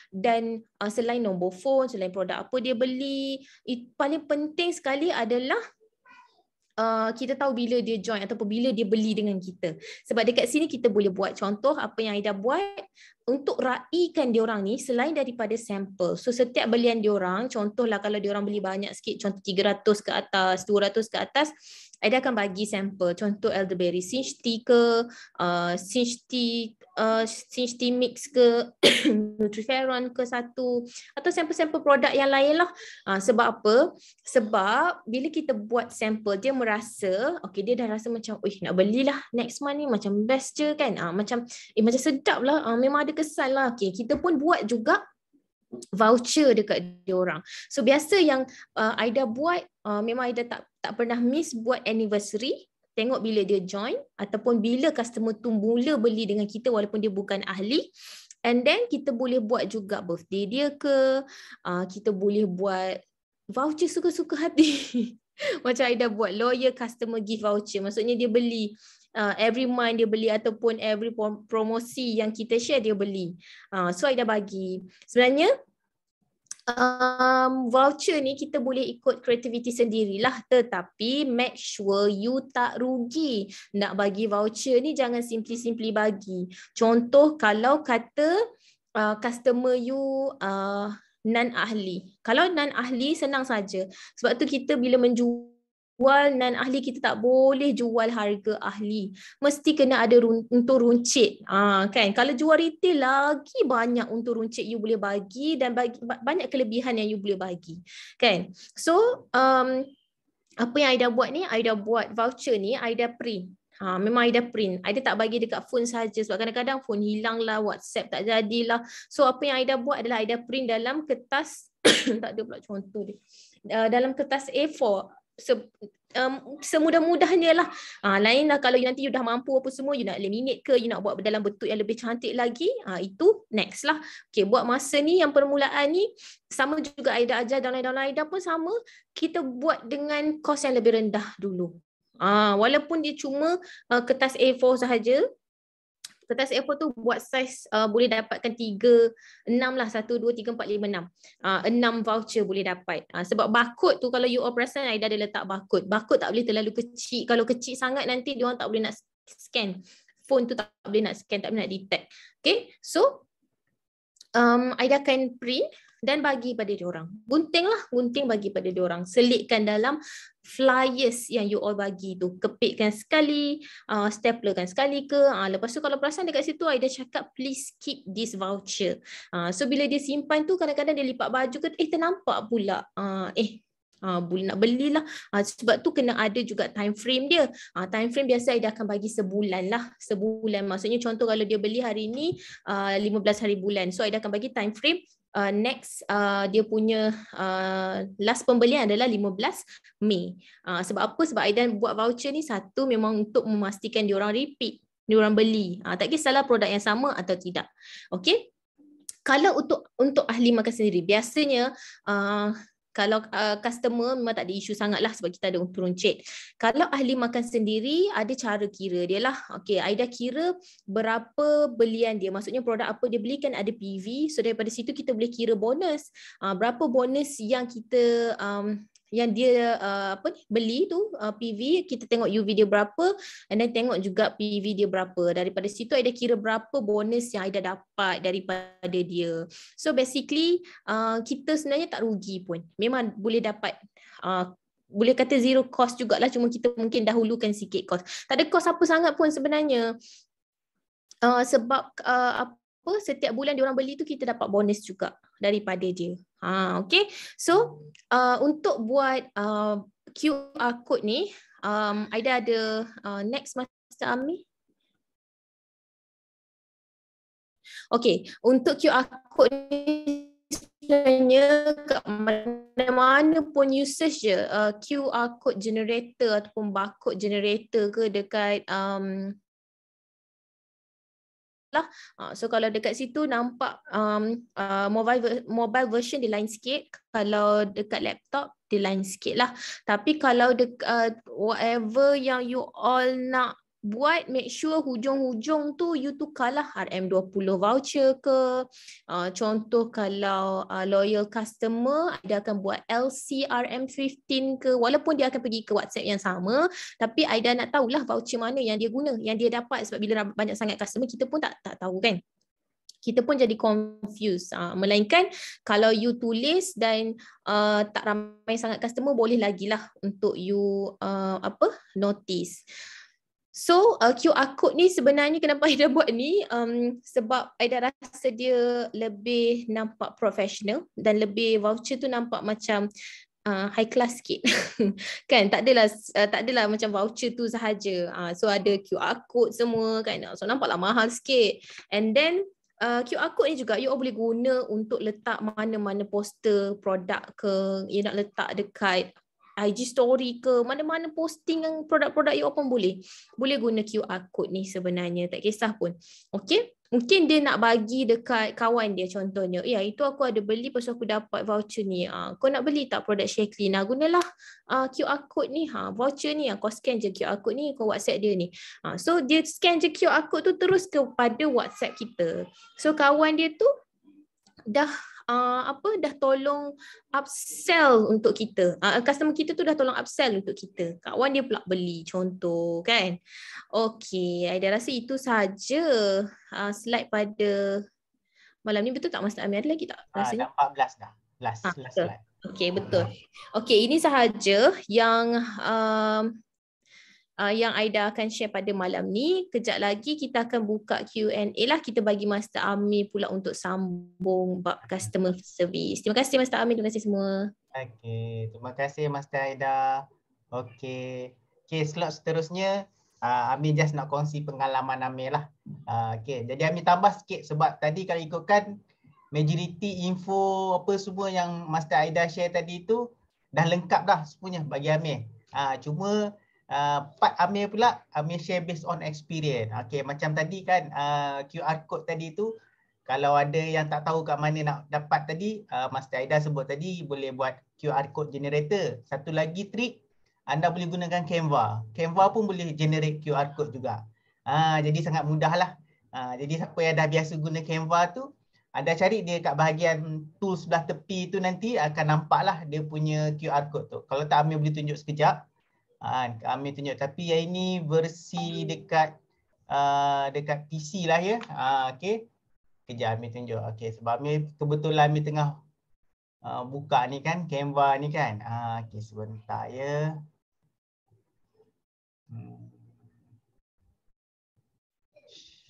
dan selain nombor phone, selain produk apa dia beli, paling penting sekali adalah kita tahu bila dia join ataupun bila dia beli dengan kita. Sebab dekat sini kita boleh buat contoh apa yang Aida buat untuk raikan diorang ni selain daripada sampel. So setiap belian diorang, contohlah kalau diorang beli banyak sikit, contoh 300 ke atas, 200 ke atas, Aida akan bagi sampel. Contoh elderberry cinch tea ke, cinch tea mix ke, Nutriferon ke satu, atau sampel-sampel produk yang lain lah. Sebab apa? Sebab bila kita buat sampel, dia merasa, okay, dia dah rasa macam, nak belilah next month ni, macam best je kan. Macam sedap lah, memang ada kesan lah. Okay, kita pun buat juga voucher dekat diorang. So biasa yang Aida buat, memang Aida tak pernah miss buat anniversary. Tengok bila dia join ataupun bila customer tu mula beli dengan kita walaupun dia bukan ahli. And then kita boleh buat juga birthday dia ke, kita boleh buat voucher suka-suka hati. Macam Aida buat loyal customer gift voucher. Maksudnya dia beli every month dia beli ataupun every promosi yang kita share dia beli. So Aida bagi. Sebenarnya voucher ni kita boleh ikut kreativiti sendirilah, tetapi make sure you tak rugi. Nak bagi voucher ni jangan simply bagi. Contoh kalau kata customer you non-ahli. Kalau non-ahli senang saja. Sebab tu kita bila menjual non-ahli, kita tak boleh jual harga ahli. Mesti kena ada untung runcit. Kan? Kalau jual retail lagi banyak untung runcit you boleh bagi dan banyak kelebihan yang you boleh bagi. Kan? So, apa yang Aida buat ni? Aida buat voucher ni, Aida print. Memang Aida print. Aida tak bagi dekat phone saja sebab kadang-kadang phone hilang lah, WhatsApp tak jadilah. So apa yang Aida buat adalah Aida print dalam kertas tak ada pula contoh dia. Dalam kertas A4 semudah-mudahnya lah. Lain lah kalau nanti you dah mampu apa semua, you nak laminate ke, you nak buat dalam bentuk yang lebih cantik lagi, itu next lah. Okay, buat masa ni yang permulaan ni sama juga Aida ajar, downline Aida pun sama, kita buat dengan kos yang lebih rendah dulu. Walaupun dia cuma kertas A4 sahaja, kertas A4 tu buat saiz boleh dapatkan 6 lah, 1, 2, 3, 4, 5, 6. 6 voucher boleh dapat. Sebab barcode tu kalau you all perasan Aida ada letak barcode. Barcode tak boleh terlalu kecil. Kalau kecil sangat nanti diorang tak boleh nak scan. Phone tu tak boleh nak scan, tak boleh nak detect. Okay, so Aida akan print dan bagi pada diorang. Gunting bagi pada diorang. Selitkan dalam flyers yang you all bagi tu. Kepitkan sekali, staplerkan sekali ke. Lepas tu kalau perasan dekat situ Aida cakap please keep this voucher. So bila dia simpan tu kadang-kadang dia lipat baju ke, ternampak pula. Boleh nak belilah. Sebab tu kena ada juga time frame dia. Time frame biasa Aida akan bagi sebulan lah. Sebulan maksudnya contoh kalau dia beli hari ni 15 hari bulan. So Aida akan bagi time frame next dia punya last pembelian adalah 15 Mei. Sebab apa? Sebab Aida buat voucher ni satu memang untuk memastikan diorang repeat, diorang beli. Tak kisahlah produk yang sama atau tidak. Okay. Kalau untuk ahli makan sendiri biasanya kalau customer memang tak ada isu sangat lah sebab kita ada untung runcit. Kalau ahli makan sendiri, ada cara kira dia lah. Okay, Aida kira berapa belian dia. Maksudnya produk apa dia beli kan ada PV. So daripada situ kita boleh kira bonus. Berapa bonus yang kita yang dia beli tu PV, kita tengok UV dia berapa, and then tengok juga PV dia berapa. Daripada situ Aida kira berapa bonus yang Aida dapat daripada dia. So basically kita sebenarnya tak rugi pun. Memang boleh dapat boleh kata zero cost jugalah, cuma kita mungkin dahulukan sikit cost. Tak ada cost apa sangat pun sebenarnya. Sebab setiap bulan diorang beli tu kita dapat bonus juga daripada dia. Okay. So untuk buat QR code ni, Aida ada next Master Ami. Okay, untuk QR code ni sebenarnya kat mana-mana pun usage je, QR code generator ataupun barcode generator ke dekat so kalau dekat situ nampak mobile version dia lain sikit, kalau dekat laptop dia lain sikit lah. Tapi kalau dekat whatever yang you all nak buat, make sure hujung-hujung tu you tukarlah RM20 voucher ke. Contoh kalau loyal customer, Aida akan buat LC RM15 ke, walaupun dia akan pergi ke WhatsApp yang sama, tapi Aida nak tahulah voucher mana yang dia guna, yang dia dapat, sebab bila banyak sangat customer kita pun tak tahu kan. Kita pun jadi confused. Melainkan kalau you tulis dan tak ramai sangat customer, boleh lagi lah untuk you notice. So QR code ni sebenarnya kenapa Aida buat ni, sebab Aida rasa dia lebih nampak professional dan lebih voucher tu nampak macam high class sikit. Kan, tak adalah macam voucher tu sahaja. So ada QR code semua kan. So nampaklah mahal sikit. And then QR code ni juga you all boleh guna untuk letak mana-mana poster produk ke, you nak letak dekat IG story ke, mana-mana posting yang produk-produk you all pun boleh guna QR code ni sebenarnya, tak kisah pun. Okay, mungkin dia nak bagi dekat kawan dia contohnya, itu aku ada beli pasal aku dapat voucher ni, kau nak beli tak produk Shakely, gunalah QR code ni, voucher ni, kau scan je QR code ni, kau WhatsApp dia ni. So dia scan je QR code tu terus kepada WhatsApp kita. So kawan dia tu dah tolong upsell untuk kita. Customer kita tu dah tolong upsell untuk kita. Kawan dia pula beli contoh kan. Okey, Aida rasa itu sahaja slide pada malam ni. Betul tak Master Amir? Ada lagi tak rasanya? Dah 14 dah. Last slide. Okey, betul. Okey, ini sahaja yang Aida akan share pada malam ni. Kejap lagi kita akan buka Q&A lah. Kita bagi Master Amir pula untuk sambung bab customer service. Terima kasih Master Amir, terima kasih semua. Okey, terima kasih Master Aida. Okey, slot seterusnya Amir just nak kongsi pengalaman Amir lah. Okey, jadi Amir tambah sikit sebab tadi kalau ikutkan majority info apa semua yang Master Aida share tadi tu dah lengkap dah semuanya bagi Amir. Cuma part Amir pula, Amir share based on experience. Okay, macam tadi kan QR code tadi tu, kalau ada yang tak tahu kat mana nak dapat tadi, Master Aida sebut tadi boleh buat QR code generator. Satu lagi trik, anda boleh gunakan Canva. Canva pun boleh generate QR code juga. Jadi sangat mudah lah. Jadi siapa yang dah biasa guna Canva tu, anda cari dia kat bahagian tools sebelah tepi tu, nanti akan nampak lah dia punya QR code tu. Kalau tak, Amir boleh tunjuk sekejap. Kami tunjuk, tapi yang ini versi dekat PC lah ya. Okey. Kejap Amir tunjuk. Okey, sebab Amir kebetulan Amir tengah buka ni kan Canva ni kan. Okey, sebentar ya.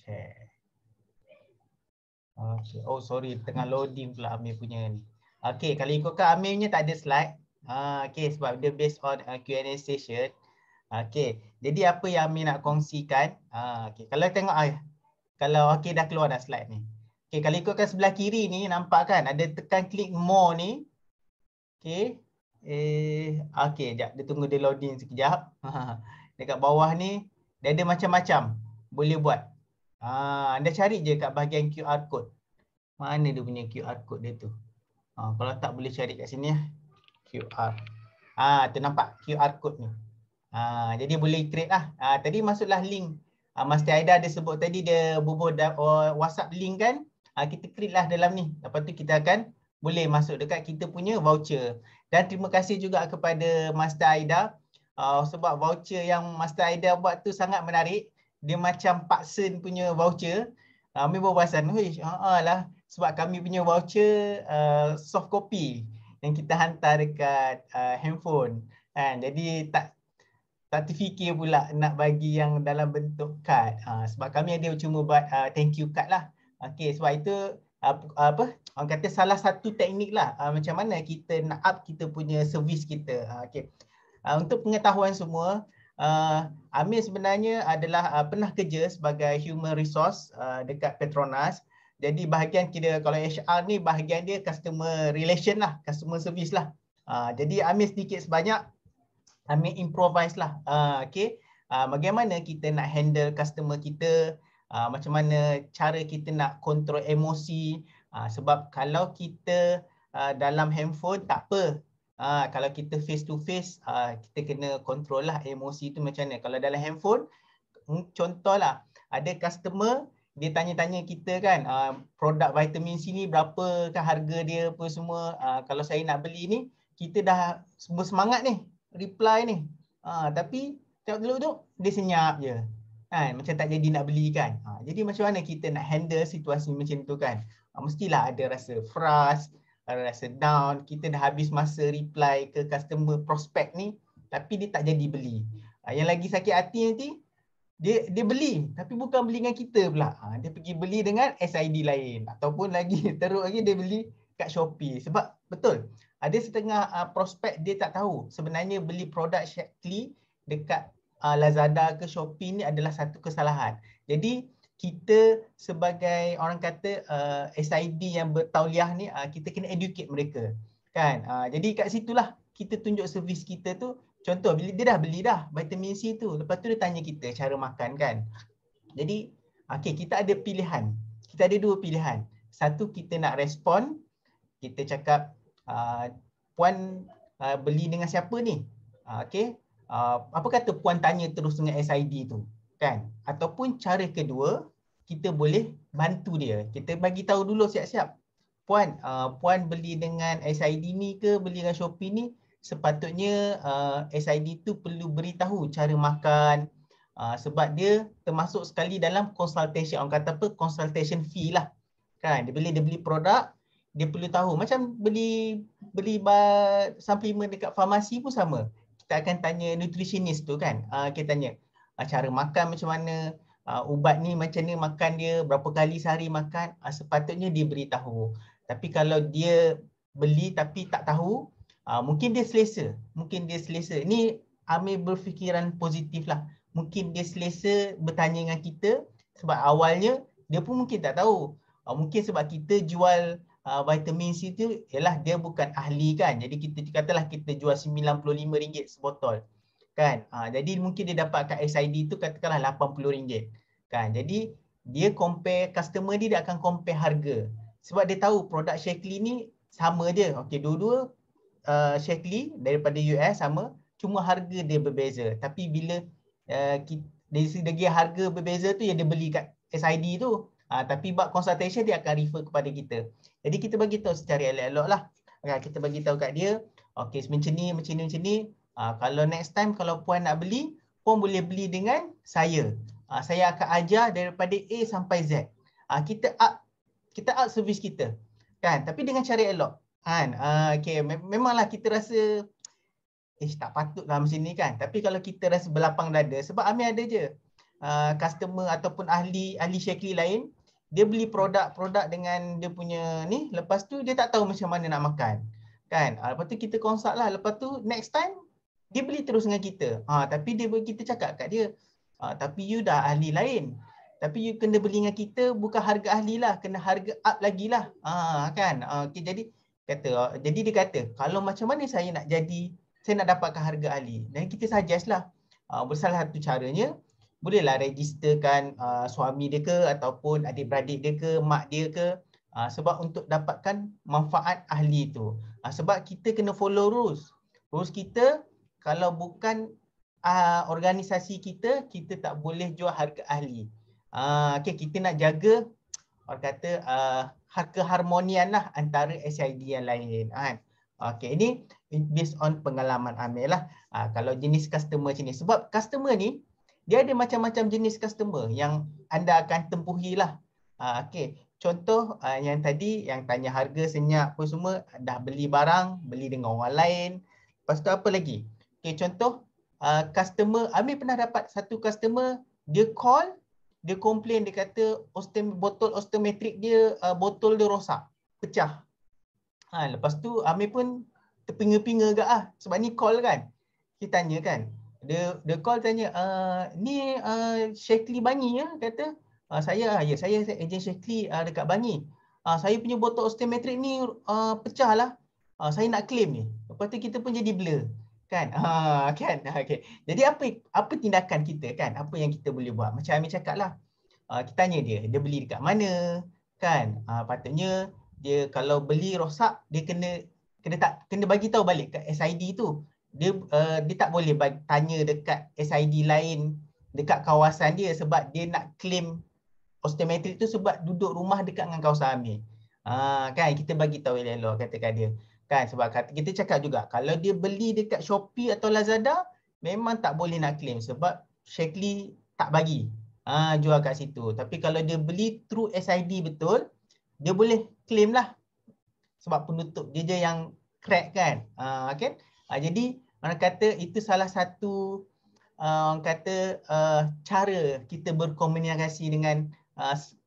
Share. Okey. Oh sorry, tengah loading pula Amir punya ni. Okey, kalau ikutkan Amir punya tak ada slide. Okay, sebab dia based on Q&A session. Okay, jadi apa yang Amir nak kongsikan? Okay, kalau tengok kalau okay, dah keluar dah slide ni. Okay, kalau ikutkan sebelah kiri ni, nampak kan ada tekan klik more ni. Okay, okay, sekejap, dia tunggu dia loading sekejap. Dekat bawah ni dia ada macam-macam boleh buat. Anda cari je kat bahagian QR code. Mana dia punya QR code dia tu? Kalau tak boleh cari kat sini ya. QR. Tu nampak QR code ni. Jadi boleh create lah. Tadi masuklah link. Master Aida ada sebut tadi dia bubuh WhatsApp link kan. Kita create lah dalam ni. Lepas tu kita akan boleh masuk dekat kita punya voucher. Dan terima kasih juga kepada Master Aida sebab voucher yang Master Aida buat tu sangat menarik. Dia macam Pak Sen punya voucher. Kami baru perasan, lah sebab kami punya voucher soft copy yang kita hantar dekat handphone. Kan? Jadi tak terfikir pula nak bagi yang dalam bentuk kad. Sebab kami ada cuma buat thank you card lah. Okey, sebab itu apa orang kata salah satu teknik lah macam mana kita nak up kita punya servis kita. Okey. Untuk pengetahuan semua, Amir sebenarnya adalah pernah kerja sebagai human resource dekat Petronas. Jadi bahagian kira kalau HR ni bahagian dia customer relation lah, customer service lah. Jadi Amir sedikit sebanyak Amir improvise lah. Okay. Bagaimana kita nak handle customer kita, macam mana cara kita nak kontrol emosi. Sebab kalau kita dalam handphone tak apa. Kalau kita face to face, kita kena kontrol lah emosi tu macam mana. Kalau dalam handphone, contohlah ada customer dia tanya-tanya kita kan, produk vitamin C ni berapakah harga dia apa semua. Kalau saya nak beli ni, kita dah bersemangat ni reply ni. Tapi tengok dulu dia senyap je. Kan macam tak jadi nak beli kan. Jadi macam mana kita nak handle situasi macam tu kan. Mestilah ada rasa frust, ada rasa down, kita dah habis masa reply ke customer prospect ni tapi dia tak jadi beli. Yang lagi sakit hati nanti dia beli tapi bukan beli dengan kita pula. Dia pergi beli dengan SID lain ataupun lagi teruk lagi dia beli kat Shopee. Sebab betul ada setengah prospek dia tak tahu sebenarnya beli produk Shaklee dekat Lazada ke Shopee ni adalah satu kesalahan. Jadi kita sebagai orang kata SID yang bertauliah ni kita kena educate mereka kan. Jadi kat situlah kita tunjuk servis kita tu. Contoh bila dia dah beli dah vitamin C tu, lepas tu dia tanya kita cara makan kan. Jadi okey, kita ada pilihan. Kita ada dua pilihan. Satu, kita nak respon, kita cakap puan beli dengan siapa ni? Okey. Apa kata puan tanya terus dengan SID tu kan? Ataupun cara kedua, kita boleh bantu dia. Kita bagi tahu dulu siap-siap. Puan, puan beli dengan SID ni ke beli dengan Shopee ni? Sepatutnya SID tu perlu beritahu cara makan sebab dia termasuk sekali dalam consultation. Orang kata apa? Consultation fee lah. Kan? Dia beli produk, dia perlu tahu. Macam beli suplemen dekat farmasi pun sama. Kita akan tanya nutritionist tu kan. Kita tanya cara makan macam mana, ubat ni macam ni makan dia, berapa kali sehari makan, sepatutnya dia beritahu. Tapi kalau dia beli tapi tak tahu, mungkin dia selesa. Ini Amir berfikiran positif lah. Mungkin dia selesa bertanya dengan kita sebab awalnya dia pun mungkin tak tahu. Mungkin sebab kita jual vitamin C tu ialah dia bukan ahli kan. Jadi kita katalah kita jual RM95 sebotol. Kan? Jadi mungkin dia dapat kat SID tu katakanlah RM80. Kan? Jadi dia compare customer dia akan compare harga. Sebab dia tahu produk Shaklee ni sama je. Okey, dua-dua Shaklee daripada US sama, cuma harga dia berbeza. Tapi bila dari segi harga berbeza tu yang dia beli kat SID tu, tapi buat consultation dia akan refer kepada kita. Jadi kita bagi tahu secara elok-elok lah. Kita bagi tahu kat dia, okey macam ni. Kalau next time kalau puan nak beli, puan boleh beli dengan saya. Saya akan ajar daripada A sampai Z. Kita up servis kita. Kan? Tapi dengan cara elok. Kan? Okay. Memanglah kita rasa tak patutlah macam ni kan. Tapi kalau kita rasa berlapang dada, sebab Amir ada je customer ataupun ahli Shaklee lain, dia beli produk dengan dia punya ni, lepas tu dia tak tahu macam mana nak makan. Kan? Lepas tu kita consult lah. Lepas tu next time dia beli terus dengan kita. Tapi kita cakap kat dia, tapi you dah ahli lain. Tapi you kena beli dengan kita bukan harga ahli lah, kena harga up lagi lah. Kan? Okay, jadi dia kata, kalau macam mana saya nak dapatkan harga ahli. Dan kita suggest lah. Salah satu caranya, bolehlah registerkan suami dia ke ataupun adik-beradik dia ke, mak dia ke. Sebab untuk dapatkan manfaat ahli tu. Sebab kita kena follow rules. Rules kita, kalau bukan organisasi kita tak boleh jual harga ahli. Okay, kita nak jaga orang kata keharmonian lah antara SID yang lain kan. Okey, ini based on pengalaman Amir lah. Kalau jenis customer macam ni, sebab customer ni dia ada macam-macam jenis customer yang anda akan tempuhi lah. Okey, contoh yang tadi yang tanya harga senyap pun semua, dah beli barang, beli dengan orang lain. Lepas tu apa lagi? Okey, contoh customer, Amir pernah dapat satu customer, dia call, dia komplain, dia kata botol ostometrik dia, botol dia rosak, pecah. Lepas tu Amir pun terpinga-pinga agak sebab ni call kan. Kita tanya kan. Dia call tanya, ni Shakely Bangi ya, kata. Saya ejen Shakely dekat Bangi. Saya punya botol ostometrik ni pecah lah. Saya nak claim ni. Lepas tu kita pun jadi blur. Kan? Kan? Okay. Jadi apa tindakan kita kan? Apa yang kita boleh buat? Macam Amir cakap lah. Kita tanya dia beli dekat mana? Kan? Patutnya dia kalau beli rosak, dia kena bagi tahu balik kat SID tu. Dia tak boleh tanya dekat SID lain dekat kawasan dia sebab dia nak claim ostometrik tu sebab duduk rumah dekat dengan kawasan Amir. Kan kita bagi tahu elok katakan dia. Kan sebab kita cakap juga kalau dia beli dekat Shopee atau Lazada memang tak boleh nak claim sebab Shakely tak bagi jual kat situ. Tapi kalau dia beli through SID betul, dia boleh claim lah sebab penutup dia je yang crack kan. Okay? Jadi orang kata itu salah satu orang kata cara kita berkomunikasi dengan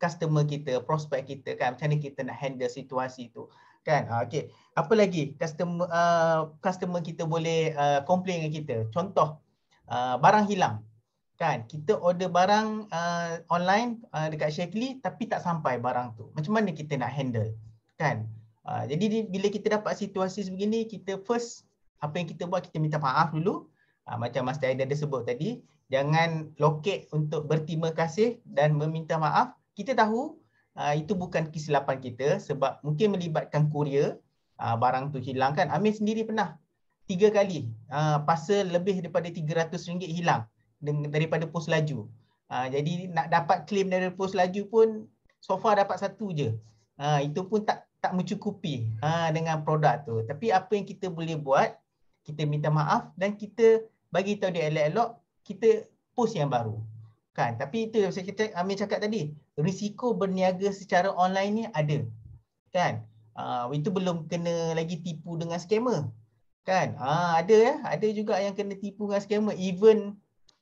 customer kita, prospek kita kan. Macam mana kita nak handle situasi tu kan. Okay. Apa lagi customer kita boleh complain dengan kita. Contoh barang hilang. Kan kita order barang online dekat Shakely tapi tak sampai barang tu. Macam mana kita nak handle? Kan? Jadi bila kita dapat situasi sebegini, kita first apa yang kita buat, kita minta maaf dulu. Macam Mas Aida ada sebut tadi, jangan locate untuk berterima kasih dan meminta maaf. Kita tahu itu bukan kesilapan kita sebab mungkin melibatkan kurier, barang tu hilang kan. Amir sendiri pernah 3 kali parcel lebih daripada RM300 hilang daripada pos laju. Jadi nak dapat claim dari pos laju pun so far dapat satu je. Itu pun tak mencukupi dengan produk tu. Tapi apa yang kita boleh buat, kita minta maaf dan kita bagi tahu dia elok-elok, kita post yang baru. Kan? Tapi itu yang Amir cakap tadi, risiko berniaga secara online ni ada. Kan? Itu belum kena lagi tipu dengan scammer. Kan? Ada juga yang kena tipu dengan scammer. Even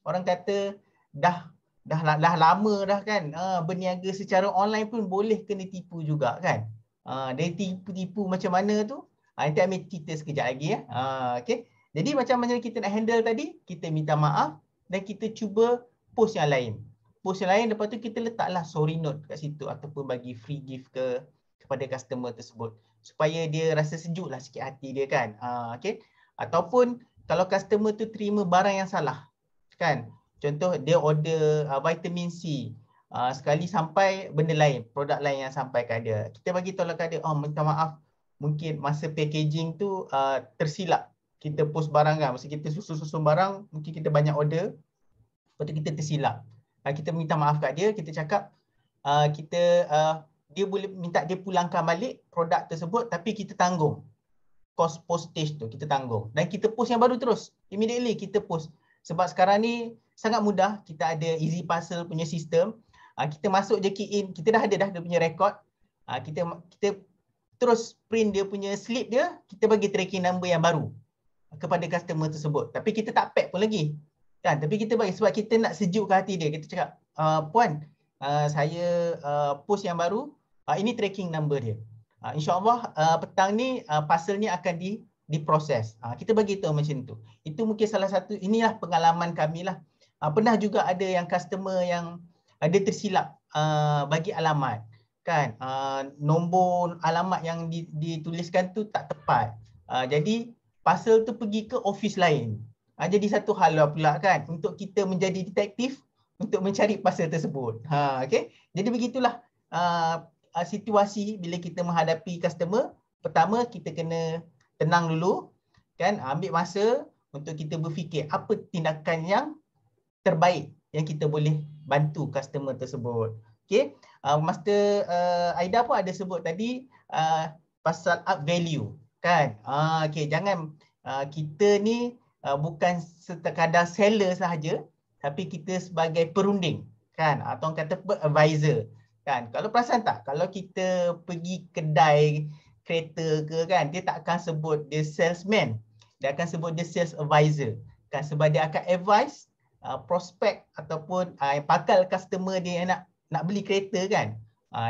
orang kata dah lama dah kan berniaga secara online pun boleh kena tipu juga kan. Dia tipu macam mana tu? Nanti Amir cerita sekejap lagi ya. Okay. Jadi macam mana kita nak handle tadi? Kita minta maaf dan kita cuba post yang lain. Post yang lain, lepas tu kita letaklah sorry note kat situ ataupun bagi free gift kepada customer tersebut supaya dia rasa sejuk lah sikit hati dia kan. Okay. Ataupun kalau customer tu terima barang yang salah kan. Contoh dia order vitamin C. Sekali sampai benda lain, produk lain yang sampai kat dia. Kita bagi tahu lah kat dia, minta maaf. Mungkin masa packaging tu tersilap. Kita post barang kan, masa kita susun barang, mungkin kita banyak order. Lepas tu kita tersilap. Kita minta maaf kat dia, kita cakap dia boleh minta dia pulangkan balik produk tersebut tapi kita tanggung. Cost postage tu kita tanggung. Dan kita post yang baru terus. Immediately kita post. Sebab sekarang ni sangat mudah, kita ada easy parcel punya sistem. Kita masuk je key in, kita dah ada dia punya record. Kita terus print dia punya slip dia, kita bagi tracking number yang baru kepada customer tersebut. Tapi kita tak pack pun lagi. Kan? Tapi kita bagi sebab kita nak sejukkan hati dia. Kita cakap, puan, saya post yang baru, ini tracking number dia. InsyaAllah petang ni parcel ni akan diproses. Kita bagi tahu macam tu. Itu mungkin salah satu, inilah pengalaman kami lah. Pernah juga ada yang customer yang ada tersilap bagi alamat. Kan? Nombor alamat yang dituliskan tu tak tepat. Jadi parcel tu pergi ke office lain. Jadi satu hal pula kan untuk kita menjadi detektif untuk mencari parcel tersebut. Okay? Jadi begitulah situasi bila kita menghadapi customer. Pertama kita kena tenang dulu kan, ambil masa untuk kita berfikir apa tindakan yang terbaik yang kita boleh bantu customer tersebut. Okay? Master Aida pun ada sebut tadi pasal up value kan. Okay, jangan kita ni bukan sekadar seller sahaja, tapi kita sebagai perunding kan, atau kata advisor kan. Kalau perasan tak, kalau kita pergi kedai kereta ke kan, dia tak akan sebut dia salesman, dia akan sebut dia sales advisor kan, sebab dia akan advise prospek ataupun bakal customer dia yang nak beli kereta kan.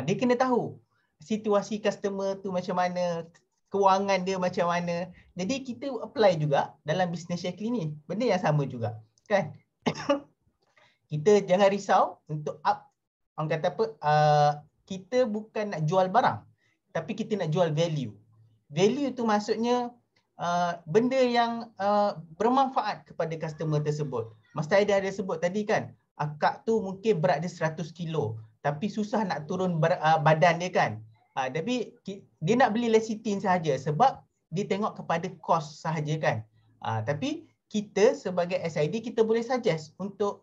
Dia kena tahu situasi customer tu macam mana, kewangan dia macam mana. Jadi kita apply juga dalam business Shaklee ni. Benda yang sama juga kan. Kita jangan risau untuk up, orang kata apa, kita bukan nak jual barang, tapi kita nak jual value. Value tu maksudnya benda yang bermanfaat kepada customer tersebut. Master Aida ada sebut tadi kan, akak tu mungkin berat dia 100 kilo, tapi susah nak turun badan dia kan. Tapi dia nak beli lecithin sahaja sebab dia tengok kepada kos sahaja kan. Tapi kita sebagai SID kita boleh suggest untuk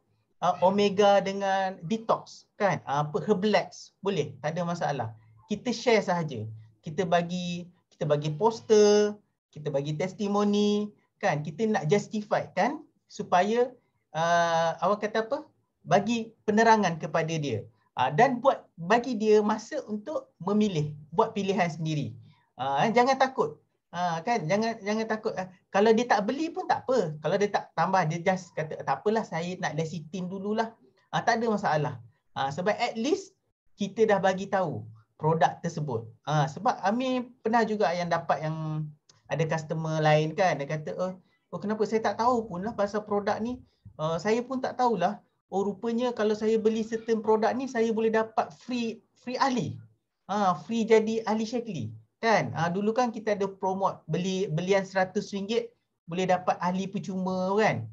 omega dengan detox kan, Herbalax boleh, tak ada masalah. Kita share sahaja. Kita bagi poster, kita bagi testimoni kan, kita nak justify kan supaya awak kata apa, bagi penerangan kepada dia. Dan bagi dia masa untuk memilih, buat pilihan sendiri. Jangan takut. Kan, jangan takut. Kalau dia tak beli pun tak apa. Kalau dia tak tambah, dia just kata tak apalah, saya nak lecithin dululah. Tak ada masalah. Sebab at least kita dah bagi tahu produk tersebut. Sebab Amir pernah juga yang dapat yang ada customer lain kan, dia kata oh kenapa saya tak tahu pun lah pasal produk ni. Saya pun tak tahulah. Oh rupanya kalau saya beli certain produk ni saya boleh dapat free ahli. Free jadi ahli Shaklee kan. Dulu kan kita ada promote belian RM100 boleh dapat ahli percuma kan.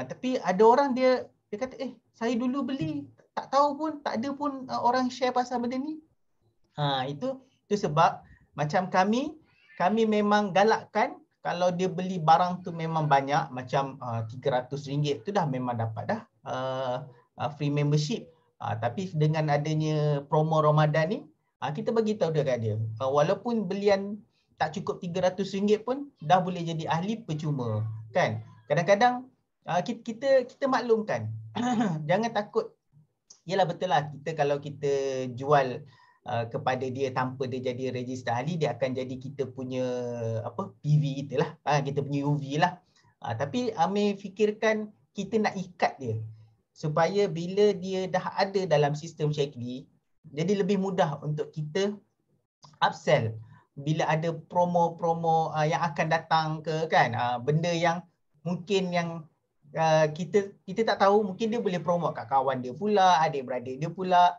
Tapi ada orang dia kata saya dulu beli tak tahu pun, tak ada pun orang share pasal benda ni. Itu sebab macam kami memang galakkan kalau dia beli barang tu memang banyak, macam RM300 tu dah memang dapat dah free membership. Tapi dengan adanya promo Ramadan ni, kita bagi tahu dekat dia, walaupun belian tak cukup RM300 pun dah boleh jadi ahli percuma kan. Kadang-kadang kita maklumkan. Jangan takut. Yalah betul lah, kita kalau kita jual kepada dia tanpa dia jadi register ahli, dia akan jadi kita punya PV kita lah, kita punya UV lah. Tapi Amir fikirkan kita nak ikat dia supaya bila dia dah ada dalam sistem Shaklee, jadi lebih mudah untuk kita upsell bila ada promo-promo yang akan datang ke kan, benda yang mungkin yang kita tak tahu, mungkin dia boleh promote kat kawan dia pula, adik-beradik dia pula.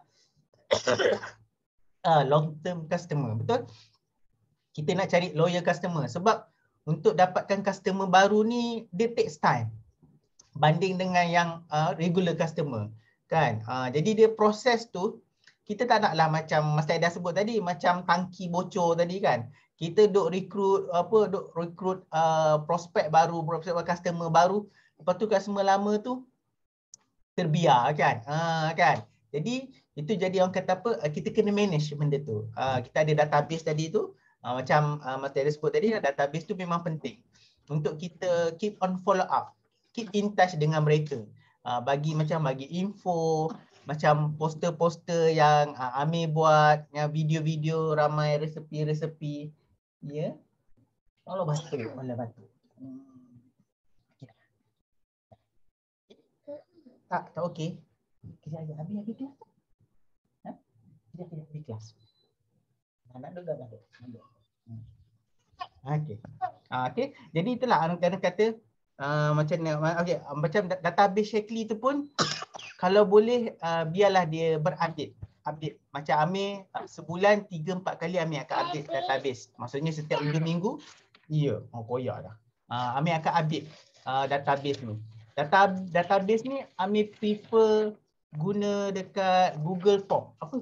Long term customer, betul? Kita nak cari loyal customer sebab untuk dapatkan customer baru ni dia takes time banding dengan yang regular customer kan. Jadi dia proses tu kita tak naklah macam Mas Aida sebut tadi, macam tangki bocor tadi kan. Kita duk recruit prospek baru, customer baru, lepas tu customer lama tu terbiar kan. Kan. Jadi itu jadi orang kata apa, kita kena manage benda tu. Kita ada database tadi tu, macam Mas Aida sebut tadi, database tu memang penting untuk kita keep on follow up, keep in touch dengan mereka. Bagi info, macam poster-poster yang Amir buat, yang video-video ramai resepi-resepi. Ya. Allah batu. Tak okey. Kita aja habis kelas. Tidak di kelas. Nak dengar. Okey. Okey. Jadi itulah orang kata macam database Shaklee tu pun kalau boleh biarlah dia update. Macam Amir sebulan 3-4 kali Amir akan update database. Maksudnya setiap minggu. Ya, koyak dah. Amir akan update database ni. Database ni Amir prefer guna dekat Google Form. Apa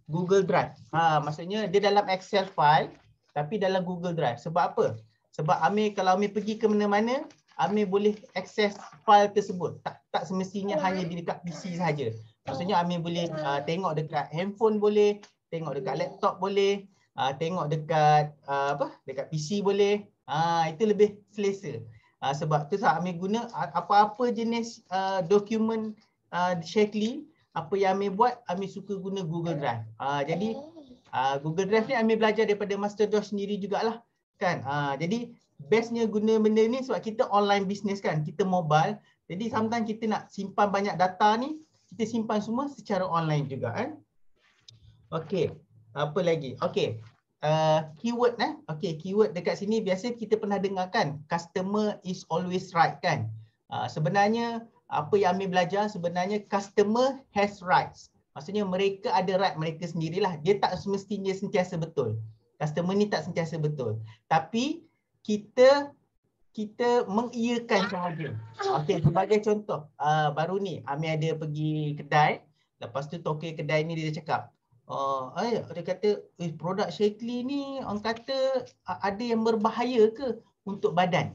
Google Drive. Maksudnya dia dalam Excel file tapi dalam Google Drive. Sebab apa? Sebab kalau Amir pergi ke mana-mana, Amir boleh akses file tersebut. Tak semestinya hanya di dekat PC sahaja. Maksudnya Amir boleh tengok dekat handphone boleh, tengok dekat laptop boleh, tengok dekat dekat PC boleh. Itu lebih selesa. Sebab tu Amir guna apa-apa jenis dokumen Shaklee, apa yang Amir buat, Amir suka guna Google Drive. Jadi Google Drive ni Amir belajar daripada Master Josh sendiri jugalah kan. Jadi bestnya guna benda ni sebab kita online business kan, kita mobile. Jadi sometimes kita nak simpan banyak data ni, kita simpan semua secara online juga kan. Okey, apa lagi? Okey. Keyword Okey, keyword dekat sini biasa kita pernah dengar kan, customer is always right kan. Sebenarnya apa yang Amir belajar, sebenarnya customer has rights. Maksudnya mereka ada right mereka sendirilah. Dia tak semestinya sentiasa betul. Customer ni tak sentiasa betul. Tapi kita mengiyakan sahaja. Okey, sebagai contoh, baru ni Amir ada pergi kedai, lepas tu tokey kedai ni dia cakap, dia kata, produk Shaklee ni orang kata ada yang berbahaya ke untuk badan?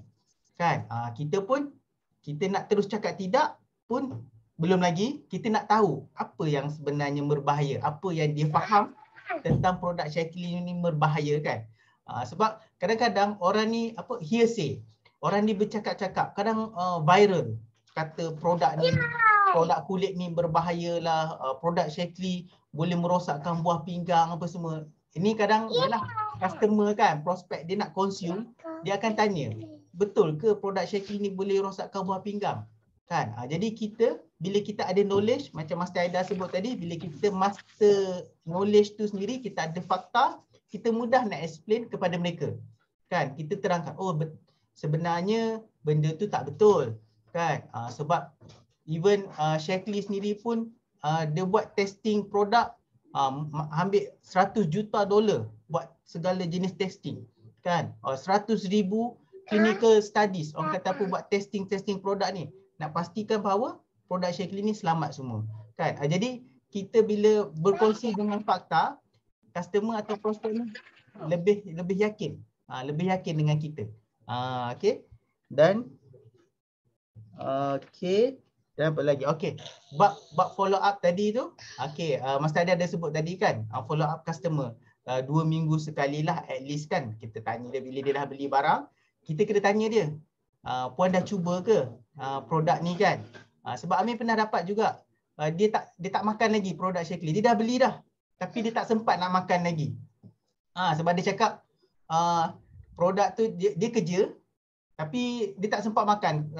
Kan? Kita nak terus cakap tidak pun belum lagi, kita nak tahu apa yang sebenarnya berbahaya, apa yang dia faham tentang produk Shaklee ni berbahaya kan? Sebab kadang-kadang orang ni hearsay. Orang ni bercakap-cakap, kadang viral, kata produk kulit ni berbahayalah, produk Shaklee boleh merosakkan buah pinggang apa semua. Ini kadang yalah customer kan, prospek dia nak consume, dia akan tanya, betul ke produk Shaklee ni boleh rosakkan buah pinggang? Kan? Jadi bila kita ada knowledge, macam Master Aida sebut tadi, bila kita master knowledge tu sendiri, kita ada fakta, kita mudah nak explain kepada mereka. Kan? Kita terangkan, sebenarnya benda tu tak betul kan, sebab even Shaklee sendiri pun dia buat testing produk, ambil $100 juta buat segala jenis testing kan, 100,000 clinical studies, orang kata apa, buat testing produk ni nak pastikan bahawa produk Shaklee ni selamat semua kan. Jadi kita bila berkongsi dengan fakta, customer atau prospek ni lebih yakin dengan kita. Okey. Dan apa lagi? Okey. Bab follow up tadi tu. Okey, Master Aida ada sebut tadi kan, follow up customer 2 minggu sekali lah at least kan. Kita tanya dia bila dia dah beli barang, kita kena tanya dia, puan dah cuba ke produk ni kan? Sebab Amir pernah dapat juga, dia tak makan lagi produk Shaklee. Dia dah beli dah, tapi dia tak sempat nak makan lagi. Sebab dia cakap produk tu dia kerja tapi dia tak sempat makan,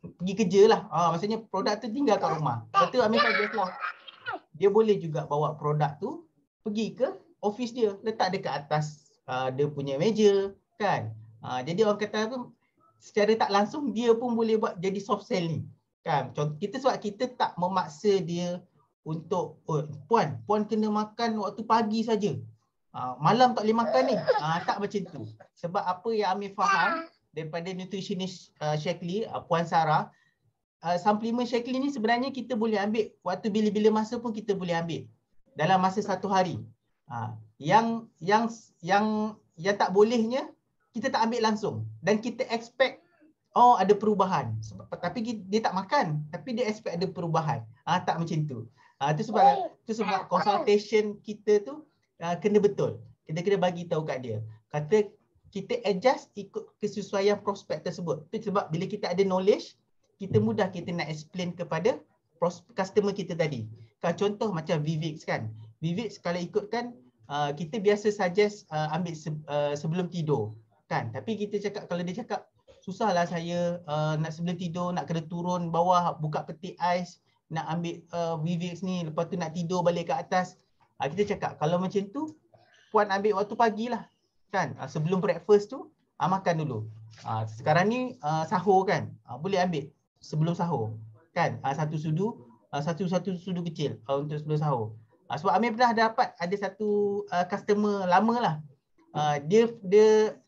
pergi kerja lah, maksudnya produk tu tinggal kat rumah. Lepas tu Amir suggest lah, dia boleh juga bawa produk tu pergi ke office dia, letak dekat atas dia punya meja kan. Jadi orang kata tu, secara tak langsung dia pun boleh buat jadi soft selling kan. Sebab kita tak memaksa dia untuk, puan kena makan waktu pagi saja, malam tak boleh makan ni. Tak macam tu. Sebab apa yang Amir faham daripada nutritionist Shaklee, Puan Sarah, suplemen Shaklee ni sebenarnya kita boleh ambil waktu bila-bila masa pun kita boleh ambil dalam masa 1 hari. Yang tak bolehnya kita tak ambil langsung dan kita expect ada perubahan. Tapi dia tak makan, tapi dia expect ada perubahan. Tak macam tu. Itu sebab consultation kita tu kena betul. Kita kena bagi tahu kat dia. Kata kita adjust ikut kesesuaian prospek tersebut. Itu sebab bila kita ada knowledge, kita mudah kita nak explain kepada customer kita tadi. Contoh macam Vivix kan. Vivix kalau ikutkan, kita biasa suggest ambil sebelum tidur kan. Tapi kita cakap, kalau dia cakap susahlah saya nak sebelum tidur nak kena turun bawah buka peti ais nak ambil Vivix ni, lepas tu nak tidur balik ke atas. Kita cakap kalau macam tu puan ambil waktu pagilah kan, sebelum breakfast tu makan dulu. Sekarang ni sahur kan, boleh ambil sebelum sahur kan, satu sudu kecil untuk sebelum sahur. Sebab Amir pernah dapat ada satu customer lama lah, dia